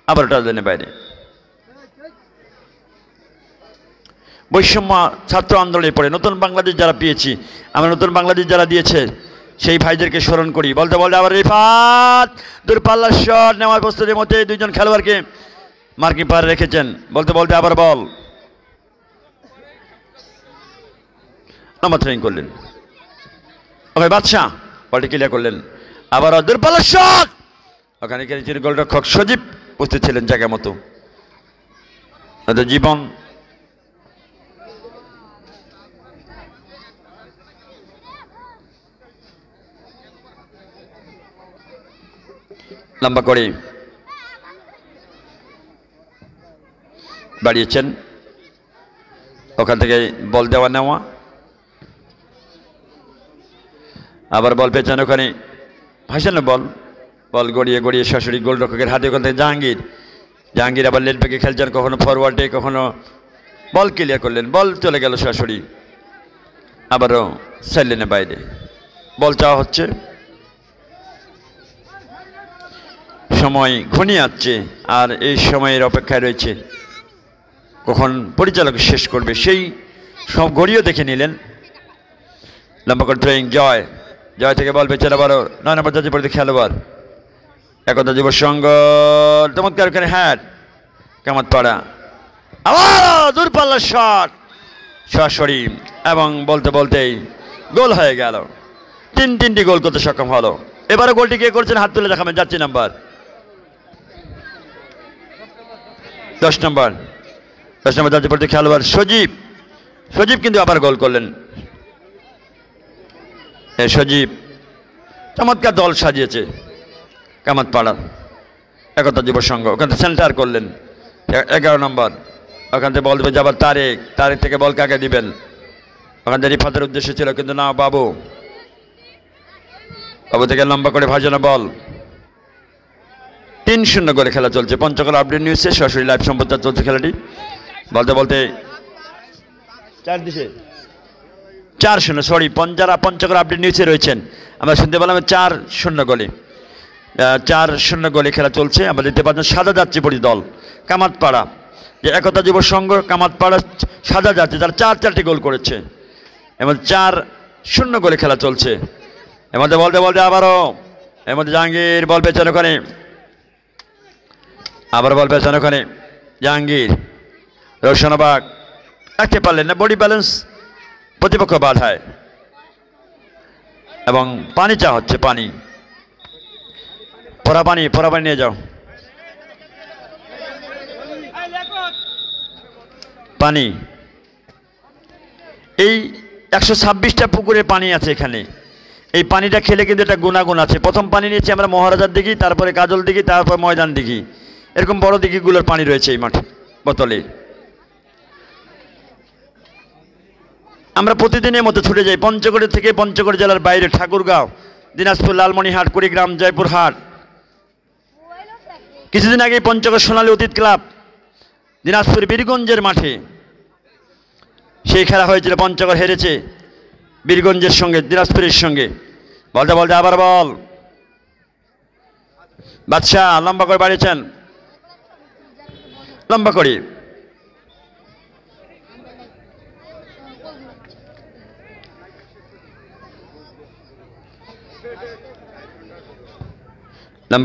আবার টাচলাইনের বাইরে। বৈষম্য ছাত্র আন্দোলনে পড়ে নতুন বাংলাদেশ যারা পেয়েছি, আমরা নতুন বাংলাদেশ যারা দিয়েছে সেই ভাইদেরকে স্মরণ করি। বলতে বলতে আবার রিফাত দূরপাল্লার শট নেওয়ার প্রস্তুতির মধ্যে দুইজন খেলোয়াড়কে মার্কিং পারে রেখেছেন। বলতে বলতে আবার বল নম্বর ট্রেনিং করলেন ওকে বাদশাহ, বলটি ক্লিয়ার করলেন। আবার দূরপাল্লার শট, ওখানে তিনি গোলরক্ষক সজীব উপস্থিত ছিলেন জায়গা মতো। জীবন লম্বা করে বাড়িয়েছেন, ওখান থেকে বল দেওয়া নেওয়া, আবার বল পেয়েছেন ওখানে ভাসানো বল, বল গড়িয়ে গড়িয়ে সরাসরি গোলরক্ষকের হাতে। ওখান থেকে জাহাঙ্গীর আবার লেট ব্যাকে খেলছেন, কখনো ফরওয়ার্ডে কখনো বল ক্লিয়ার করলেন, বল চলে গেল সরাসরি আবারও সাইলেনের বাইরে। বল চাওয়া হচ্ছে, সময় ঘনিয়ে আসছে আর এই সময়ের অপেক্ষায় রয়েছে কখন পরিচালক শেষ করবে, সেই সব ঘড়িও দেখে নিলেন। লম্বা করে ট্রেনিং জয় থেকে বল পেয়েছেন আবারও 9 নম্বর জাতীয় পরিচিত খেলোয়াড় একতা যুব সংঘ। চমৎকার ওখানে হ্যাট কামাত পাড়া, আবার দূরপাল্লার শট সরাসরি, এবং বলতে বলতেই গোল হয়ে গেল। তিনটি গোল করতে সক্ষম হলো। এবারে গোলটি কে করছেন হাত তুলে দেখাবেন, যাচ্ছি নাম্বার 10 নম্বর জাতীয় পরিচিত খেলোয়াড় সজীব কিন্তু আবার গোল করলেন। সজীব চমৎকার দল সাজিয়েছে কামাত পাড়ার একতা যুব সংঘ। ওখান থেকে সেন্টার করলেন 11 নম্বর, ওখান থেকে বল দেবে যাবার তারেক থেকে বল কাকে দিবেন, ওখান থেকে রিফাতের উদ্দেশ্য ছিল কিন্তু না, বাবু থেকে লম্বা করে ভাজানো বল। 3-0 গোলে খেলা চলছে। পঞ্চগড় আপডেট নিউজে সরাসরি লাইভ সম্প্রচার চলছে খেলাটি। বলতে বলতে 4-0 সরি, যারা পঞ্চগড় আপডেট নিউজে রয়েছেন আমরা শুনতে পেলাম 4-0 গোলে 4-0 গোলে খেলা চলছে। আমরা দেখতে পাচ্ছেন সাদা যাত্রীপরি দল কামাতপাড়া, যে একতা যুব সংঘ কামাতপাড়া সাদা যাত্রী, তারা 4টি গোল করেছে এবং 4-0 গোলে খেলা চলছে। এর মধ্যে বলতে বলতে আবারও এর মধ্যে জাহাঙ্গীর বল পেয়েছেন ওখানে, আবার বল পেয়েছেন ওখানে জাহাঙ্গীর। রোশনাবাগ রাখতে পারলেন না, বডি ব্যালেন্স প্রতিপক্ষ বাধায়, এবং পানি চা হচ্ছে, পরা পানি নিয়ে যাও, পানি। এই 126টা পুকুরে পানি আছে এখানে। এই পানিটা খেলে কিন্তু একটা গুণাগুণ আছে। প্রথম পানি নিয়েছি আমরা মহারাজার দিঘি, তারপরে কাজল দিঘি, তারপর ময়দান দিঘি, এরকম বড় দিঘিগুলোর পানি রয়েছে এই মাঠে বোতলে। আমরা প্রতিদিনের মতো ছুটে যাই পঞ্চগড় থেকে, পঞ্চগড় জেলার বাইরে ঠাকুরগাঁও, দিনাজপুর, লালমনিরহাট, কুড়িগ্রাম, জয়পুরহাট। কিছুদিন আগে পঞ্চগড় সোনালী অতীত ক্লাব দিনাজপুর বীরগঞ্জের মাঠে সেই খেলা হয়েছিল। পঞ্চগড় হেরেছে বীরগঞ্জের সঙ্গে, দিনাজপুরের সঙ্গে। বলতে বলতে আবার বল বাদশাহ লম্বা করে বাড়িয়েছেন, লম্বা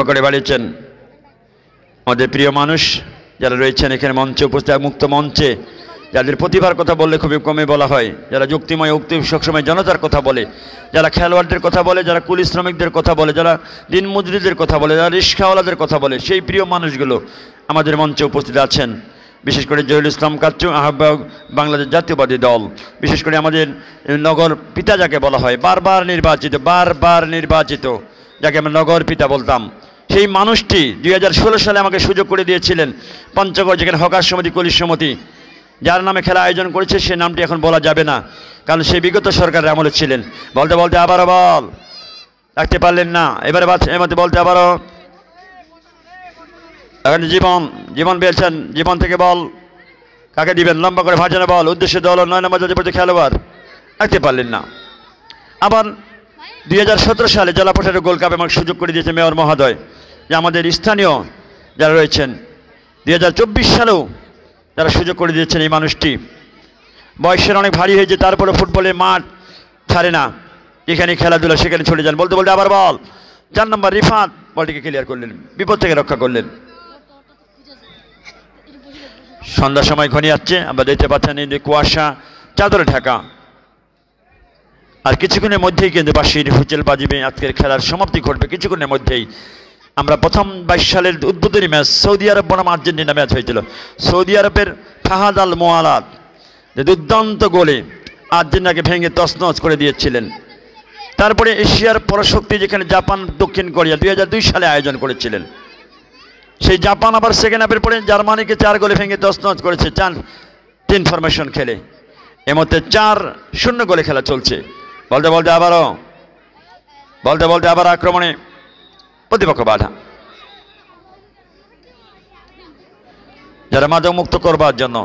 করে বাড়িয়েছেন। আমাদের প্রিয় মানুষ যারা রয়েছেন এখানে মঞ্চে উপস্থিত, মুক্ত মঞ্চে, যাদের প্রতিভার কথা বললে খুবই কমে বলা হয়, যারা যুক্তিময় সবসময় জনতার কথা বলে, যারা খেলোয়াড়দের কথা বলে, যারা কুলি শ্রমিকদের কথা বলে, যারা দিনমজুরিদের কথা বলে, যারা রিক্সাওয়ালাদের কথা বলে, সেই প্রিয় মানুষগুলো আমাদের মঞ্চে উপস্থিত আছেন। বিশেষ করে জহিরুল ইসলাম কাচ্চু, আহ্বায়ক বাংলাদেশ জাতীয়বাদী দল, বিশেষ করে আমাদের নগর পিতা যাকে বলা হয়, বারবার নির্বাচিত, যাকে আমরা নগর পিতা বলতাম, সেই মানুষটি 2016 সালে আমাকে সুযোগ করে দিয়েছিলেন পঞ্চগড়, যেখানে হকার সমিতি, কুলি সমিতি, যার নামে খেলা আয়োজন করেছে সে নামটি এখন বলা যাবে না, কারণ সে বিগত সরকারের আমলে ছিলেন। বলতে বলতে আবারও বল রাখতে পারলেন না, এবারে এর মধ্যে বলতে আবারও এখানে জীবন পেয়েছেন, জীবন থেকে বল কাকে দিবেন, লম্বা করে ভাজানো বল, উদ্দেশ্য দল 9 নম্বর জাতীয় পরিচিত খেলোয়াড়, রাখতে পারলেন না। আবার 2017 সালে জেলা পরিষদের গোল্ড কাপে আমাকে সুযোগ করে দিয়েছে মেয়র মহোদয়, যে আমাদের স্থানীয় যারা রয়েছেন 2024 সালেও যারা সুযোগ করে দিয়েছেন এই মানুষটি, বয়সের অনেক ভারী হয়েছে, তারপরে ফুটবলে মাঠ ছাড়ে না, এখানে খেলাধুলা সেখানে ছুটে যান। বলতে বলতে আবার বল, 4 নম্বর রিফাত বলটিকে ক্লিয়ার করলেন, বিপদ থেকে রক্ষা করলেন। সন্ধ্যার সময় ঘনিয়ে যাচ্ছে, আমরা দেখতে পাচ্ছেন এই যে কুয়াশা চাদরে ঢাকা। আর কিছুক্ষণের মধ্যেই কিন্তু বাঁশির হুইসেল বাজিবে, আজকের খেলার সমাপ্তি ঘটবে কিছুক্ষণের মধ্যেই। আমরা প্রথম 22 সালের উদ্বোধনী ম্যাচ সৌদি আরব বনাম আর্জেন্টিনা ম্যাচ হয়েছিল। সৌদি আরবের ফাহাদ আল মোয়ালাদ যে দুর্দান্ত গোলে আর্জেন্টিনাকে ভেঙে তছনছ করে দিয়েছিলেন। তারপরে এশিয়ার পরাশক্তি যেখানে জাপান দক্ষিণ কোরিয়া 2002 সালে আয়োজন করেছিলেন, সেই জাপান আবার সেকেন্ড হাফের পরে জার্মানিকে 4 গোলে ভেঙে তছনছ করেছে 4-3 ফরমেশন খেলে। এর মধ্যে 4-0 গোলে খেলা চলছে। বলতে বলতে আবার আক্রমণে প্রতিপক্ষ বাধা। যারা মাদক মুক্ত করবার জন্য,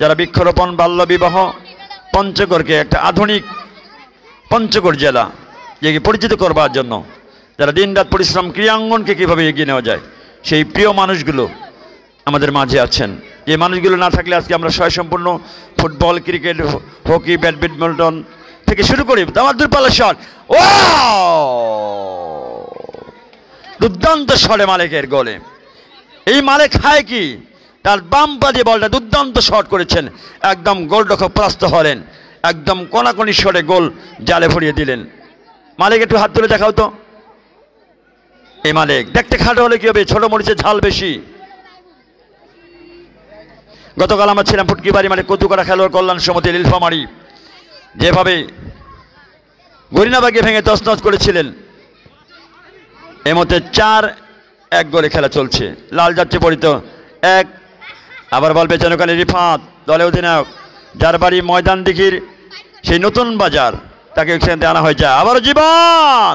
যারা বৃক্ষরোপণ, বাল্য বিবাহ, পঞ্চগড়কে একটা আধুনিক পঞ্চগড় জেলা যেকে পরিচিত করবার জন্য, যারা দিনরাত পরিশ্রম, ক্রীড়াঙ্গনকে কীভাবে এগিয়ে নেওয়া যায়, সেই প্রিয় মানুষগুলো আমাদের মাঝে আছেন। যে মানুষগুলো না থাকলে আজকে আমরা স্বয়ংসম্পূর্ণ ফুটবল, ক্রিকেট, হকি, ব্যাডমিন্টন থেকে শুরু করি। আমার দূরপাল্লা শট, ও দুর্দান্ত শটে মালিকের গোলে। এই মালিক খায় কি, তার বাম পা দিয়ে বলটা দুর্দান্ত শট করেছেন, একদম গোলরক্ষক পরাস্ত হলেন, একদম কোনাকুনি শটে গোল জালে ভরিয়ে দিলেন। মালিক একটু হাত তুলে দেখাও তো। এই মালিক দেখতে খাটো হলে কি হবে, ছোট মরিচের ঝাল বেশি। গতকাল আমরা ছিলাম ফুটকিবাড়ি মালিক কচুকাটা খেলোয়াড় কল্যাণ সমিতি নীলফামারী, যেভাবে গরিনাবাগে ভেঙে তছনছ করেছিলেন। এর মধ্যে 4-1 গোলে খেলা চলছে। লাল যাচ্ছে পরিত 1। আবার বল পেছনে ওখানে রিফাত, দলে অধিনায়ক, যার বাড়ি ময়দান দিঘির সেই নতুন বাজার, তাকে সেখানে আনা হয়েছে। আবারও জীবন,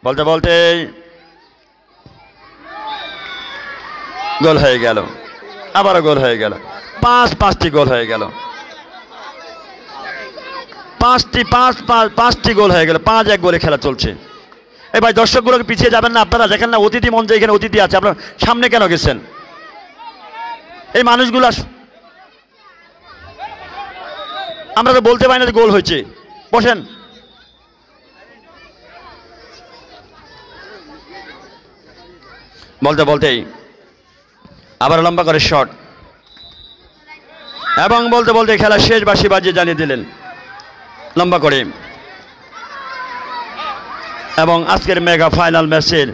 বলতে বলতে গোল হয়ে গেল, আবারও গোল হয়ে গেল। 5টি গোল হয়ে গেল, 5টি গোল হয়ে গেল। 5-1 গোলে খেলা চলছে। এই ভাই, দর্শকগুলোকে পিছিয়ে যাবেন না আপনারা, দেখেন না অতিথি মঞ্চে এখানে অতিথি আছে, আপনারা সামনে কেন গেছেন? এই মানুষগুলো আমরা তো বলতে পারি না যে গোল হয়েছে, বসেন। বলতে বলতেই আবার লম্বা করে শট, এবং বলতে বলতে খেলা শেষ, বাঁশি বাজিয়ে জানিয়ে দিলেন লম্বা করে। এবং আজকের মেগা ফাইনাল ম্যাচের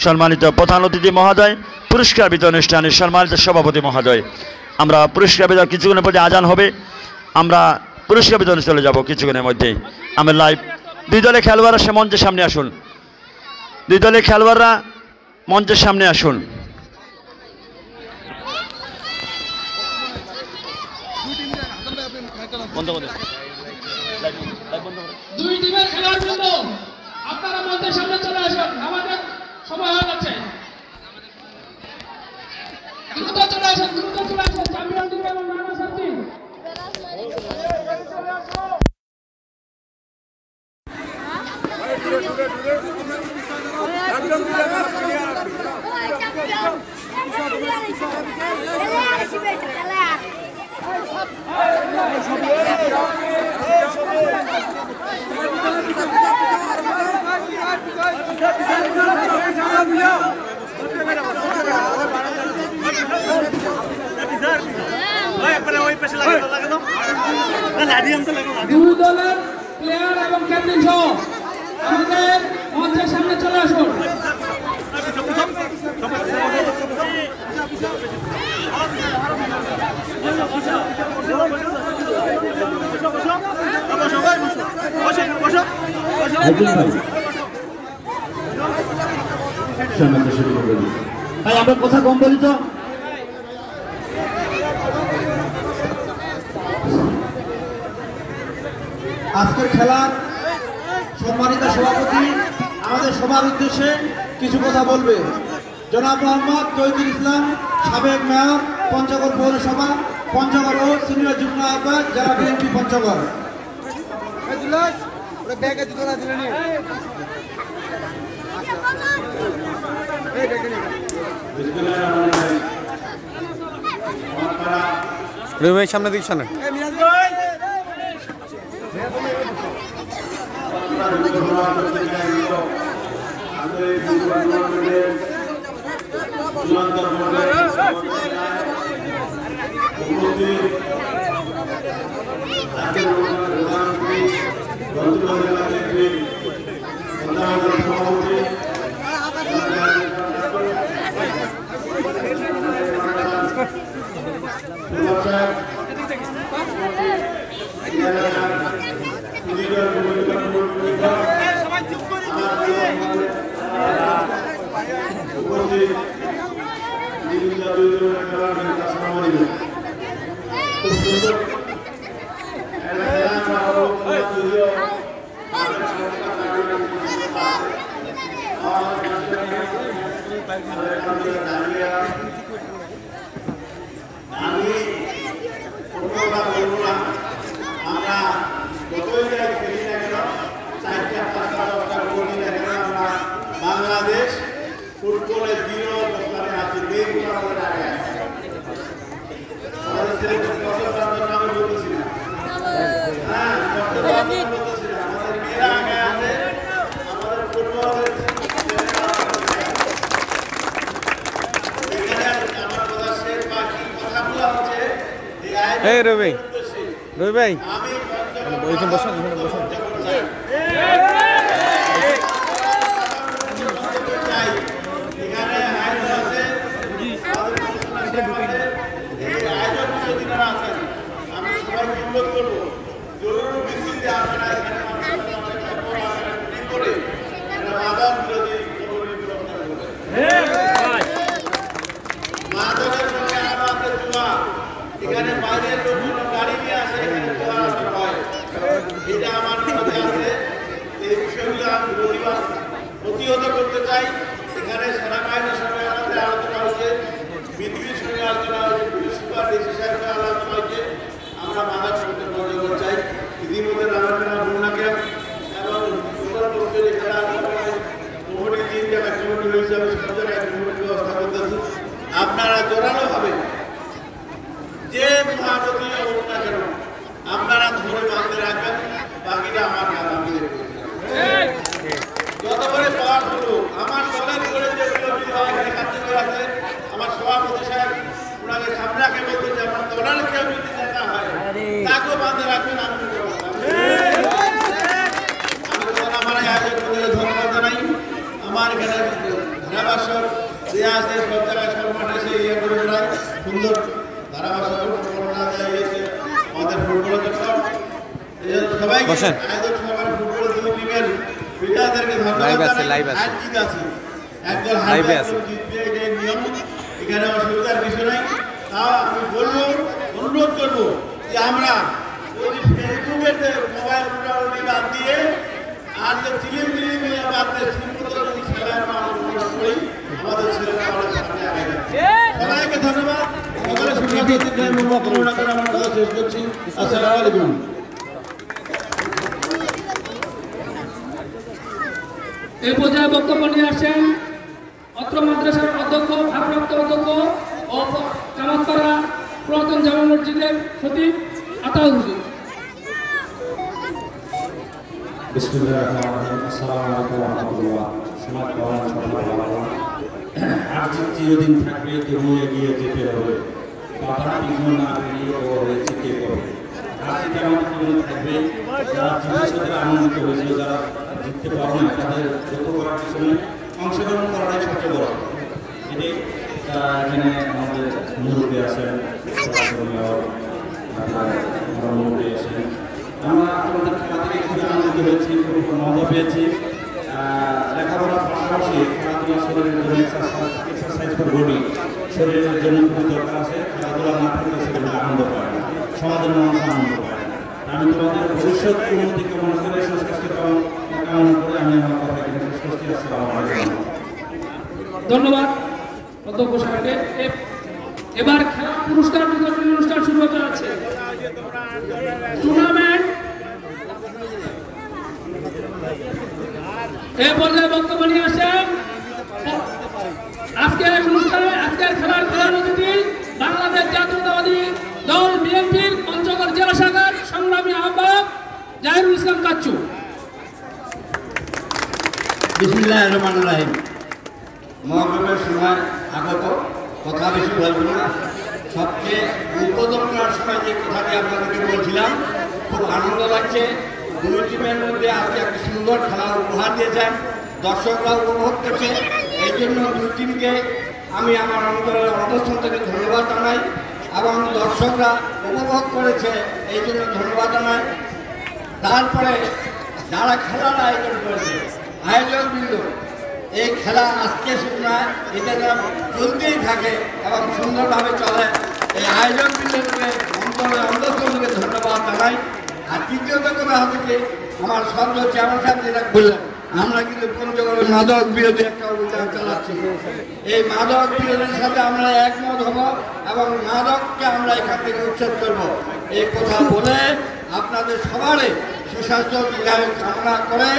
সম্মানিত প্রধান অতিথি মহোদয়, পুরস্কার বিতরণ অনুষ্ঠানের সম্মানিত সভাপতি মহোদয়, আমরা পুরস্কার বিতরণ কিছুক্ষণের মধ্যে আজান হবে, আমরা পুরস্কার বিতরণে চলে যাব কিছুক্ষণের মধ্যেই। আমরা লাইভ 2 দলের খেলোয়াড়রা সে মঞ্চের সামনে আসুন, 2 দলের খেলোয়াড়রা মঞ্চের সামনে আসুন। দুই টিমের খেলোয়াড়বৃন্দ আপনারা মঞ্চের সামনে চলে আসুন, আমাদের সময় হয়ে যাচ্ছে। দ্রুত চলে আসুন, চ্যাম্পিয়ন টিম এবং মাইনাস টিম। দুই দলের প্লেয়ার এবং ক্যাপ্টেন সহ আমাদের মঞ্চের সামনে চলে আসুন। আমরা কথা কম বলি তো। আজকের খেলার সম্মানিত সভাপতি আমাদের সবার উদ্দেশ্যে কিছু কথা বলবে। জনাব মোহাম্মদ তৌহিদুল ইসলাম, সাবেক মেয়র, পঞ্চগড় পৌরসভা, পঞ্চগড় ও সিনিয়র যুগ্ম আহ্বায়ক, জেলা বিএনপি পঞ্চগড়। সামনে দিক সামনে বাংলাদেশ ফুটবলের দৃঢ় অবস্থানে আছে। আমাদের ছেলেদের আমি বলতেছি না, হ্যাঁ বলতেছি না, আমাদের মেয়েরা আগে আছে, আমাদের ফুটবলের এখানে আমার কথা শেষ বাকি কথাগুলো হচ্ছে এই রবি ভাই আমি ওইখানে বসুন এখানে বাইরের লোকগুলো গাড়ি নিয়ে আসে, এখানে হয় এটা আমার মনে আছে। এই বিষয়গুলো আমি প্রতিহত করতে চাই। এখানে সেনাবাহিনীর সঙ্গে আমাদের আলোচনা হয়েছে, বিদ্যুতের সঙ্গে আলোচনা হয়েছে, পুলিশ সুপার ডিসি সাহেবের আলোচনা হয়েছে। আমরা বাধা করতে বন্ধ চাই। ইতিমধ্যে রামায়ণ বন্যাকে এবং পক্ষের যারা কমিটি 3 জায়গায় কমিটি হয়েছে, আমি সব জায়গায় কমিটির ব্যবস্থা করতেছি। আপনারা জোরালো হবে যে মহানদীয় হোক না কেন আপনারা ধরে বাঁধতে রাখবেন, বাকিটা আমার কাজ আমি দেখব। যতবারে পাওয়া হলো আমার দলের করে যেগুলো এখানে কার্যকর আছে, আমার সভাপতি সাহেব ওনাকে সামনে রাখে বলতে যে আমার দলের কেউ যদি দেখা হয় তাকেও বাঁধতে রাখবেন। আমি আমার আয়োজক ধন্যবাদ জানাই। আমার এখানে ধারাবাসক যে আছে সব জায়গায় সব মাঠে সে ইয়ে করে বেড়ায়, সুন্দর ধারাবাসক আমাদের ফুটবলের জন্য সবাইকে আয়োজক সবার ফুটবল দুই টিমের ক্রীড়াদেরকে ধন্যবাদ জানাই। হার জিত আছে, একদল হারবে জিতবে, এটাই নিয়ম, এখানে অসুবিধার কিছু নাই। তাও আমি বলবো, অনুরোধ করবো যে আমরা ওই যে ফেসবুকের যে মোবাইল উল্টাউল্টি বাদ দিয়ে আর যে ফিল্ম বাদ দিয়ে যদি খেলার মানুষ করি, আমাদের ছেলেরা অনেক সামনে আগে যাবে। সবাইকে ধন্যবাদ। সকলে সুন্দর কামনা করে আমার কথা শেষ করছি। আসসালামু আলাইকুম। এই পর্যায়ে বক্তব্য নিয়ে আসেন অত্র মাদ্রাসার অধ্যক্ষ, ভারপ্রাপ্ত অধ্যক্ষ ও কামাতপাড়া পুরাতন জামা মসজিদের খতিব আতাউল হুজুর। বিসমিল্লাহির রহমানির রহিম। আসসালামু আলাইকুম ওয়া রাহমাতুল্লাহ। সমাজ কল্যাণ সভাপতি আর চিরদিন থাকবে, তবু এগিয়ে যেতে হবে। বাধা বিঘ্ন না পেরিয়ে ও হয়েছে কে করবে। আর যেটা আমাদের জীবনে থাকবে, যারা জিনিসপত্রে আনন্দিত হয়েছে, যারা জিততে পারবে না, তাদের যত করার পিছনে অংশগ্রহণ করাটাই সবচেয়ে বড়। এটাই এখানে আমাদের মুরব্বী আছেন, মুরব্বী আছেন। আমরা আমাদের খেলা থেকে খুবই আনন্দিত হয়েছি, খুব মজা পেয়েছি। লেখাপড়ার পাশাপাশি খেলাধুলা শরীরের জন্য এক্সারসাইজ ফর বডি, শরীরের জন্য খুব দরকার আছে। খেলাধুলা না থাকলে শরীরে আনন্দ পায় না, সমাজের মানুষ আনন্দ পায় না। আমি তোমাদের ভবিষ্যৎ উন্নতি কামনা করে, সুস্বাস্থ্য কামনা করে আমি আমার কথা এখানে শেষ করছি। আসসালামু আলাইকুম। ধন্যবাদ অধ্যক্ষ সাহেবকে। এবার খেলা পুরস্কার বিতরণী অনুষ্ঠান শুরু হতে যাচ্ছে। টুর্নামেন্ট এই পর্যায়ে বক্তব্য নিয়ে আসেন আজকের অনুষ্ঠানে আজকের খেলার প্রধান অতিথি বাংলাদেশ জাতীয়তাবাদী দল বিএনপির পঞ্চগড় জেলা শাখার সংগ্রামী আহ্বায়ক জাহিরুল ইসলাম কাচ্চু। বিসমিল্লাহির রহমানির রহিম। মহরমের সময় আগত, কথা বেশি বলবো না। সবচেয়ে উদ্বোধন করার সময় যে কথাটি আপনাদেরকে বলছিলাম, খুব আনন্দ লাগছে। দুই টিমের মধ্যে আজকে একটা সুন্দর খেলা উপহার দিয়েছেন, দর্শকরা উপভোগ করছে। এই জন্য দুই টিমকে আমি আমার অন্তরের অন্তঃস্থল থেকে ধন্যবাদ জানাই এবং দর্শকরা উপভোগ করেছে এই জন্য ধন্যবাদ জানাই। তারপরে যারা খেলার আয়োজন করেছে, আয়োজকবৃন্দ, এই খেলা আজকে শুধু নয়, এটা যেন চলতেই থাকে এবং সুন্দরভাবে চলে, এই আয়োজকবৃন্দকে অন্তরের অন্তঃস্থল থেকে ধন্যবাদ জানাই। আর তৃতীয়ত কথা হচ্ছে কি, আমার শব্দ চেয়ারম্যান সাহেব যেটা বললেন, আমরা কিন্তু পঞ্চগড়ে মাদক বিরোধী একটা অভিযান চালাচ্ছি। এই মাদক বিরোধীর সাথে আমরা একমত হব এবং মাদককে আমরা এখান থেকে উচ্ছেদ করব। এই কথা বলে আপনাদের সবারই সুস্বাস্থ্য দীর্ঘায়ু কামনা করে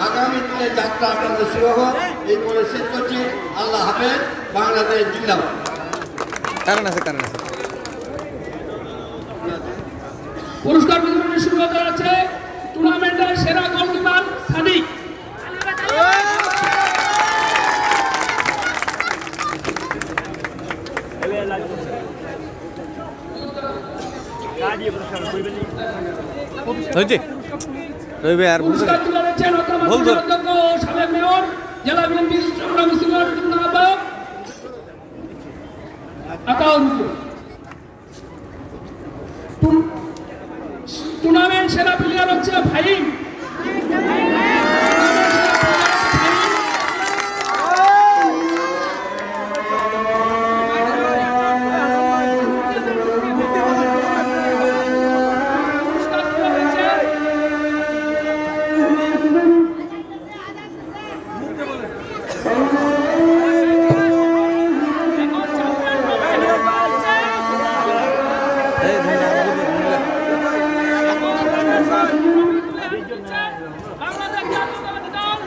আগামী দিনে যাত্রা আপনাদের শুরু হোক, এই বলে শেষ করছি। আল্লাহ হাফেজ। বাংলাদেশ জিন্দাবাদ। কারণ আছে, কারণ আছে। পুরস্কার বিতরণের শুরু হতে যাচ্ছে টুর্নামেন্টের সেরা গোলকিপার সাদিক। হয়েছে রবি আর পুরস্কার তুলে দিচ্ছেন অধ্যক্ষ ও সাবেক মেয়র জেলা বিএনপির সংগ্রামী সিনিয়র যুগ্ম আহ্বায়ক আতাউর রহমান। টুর্নামেন্ট সেরা প্লেয়ার হচ্ছে ফাহিম। বাংলাদেশ জাতীয়তাবাদী দল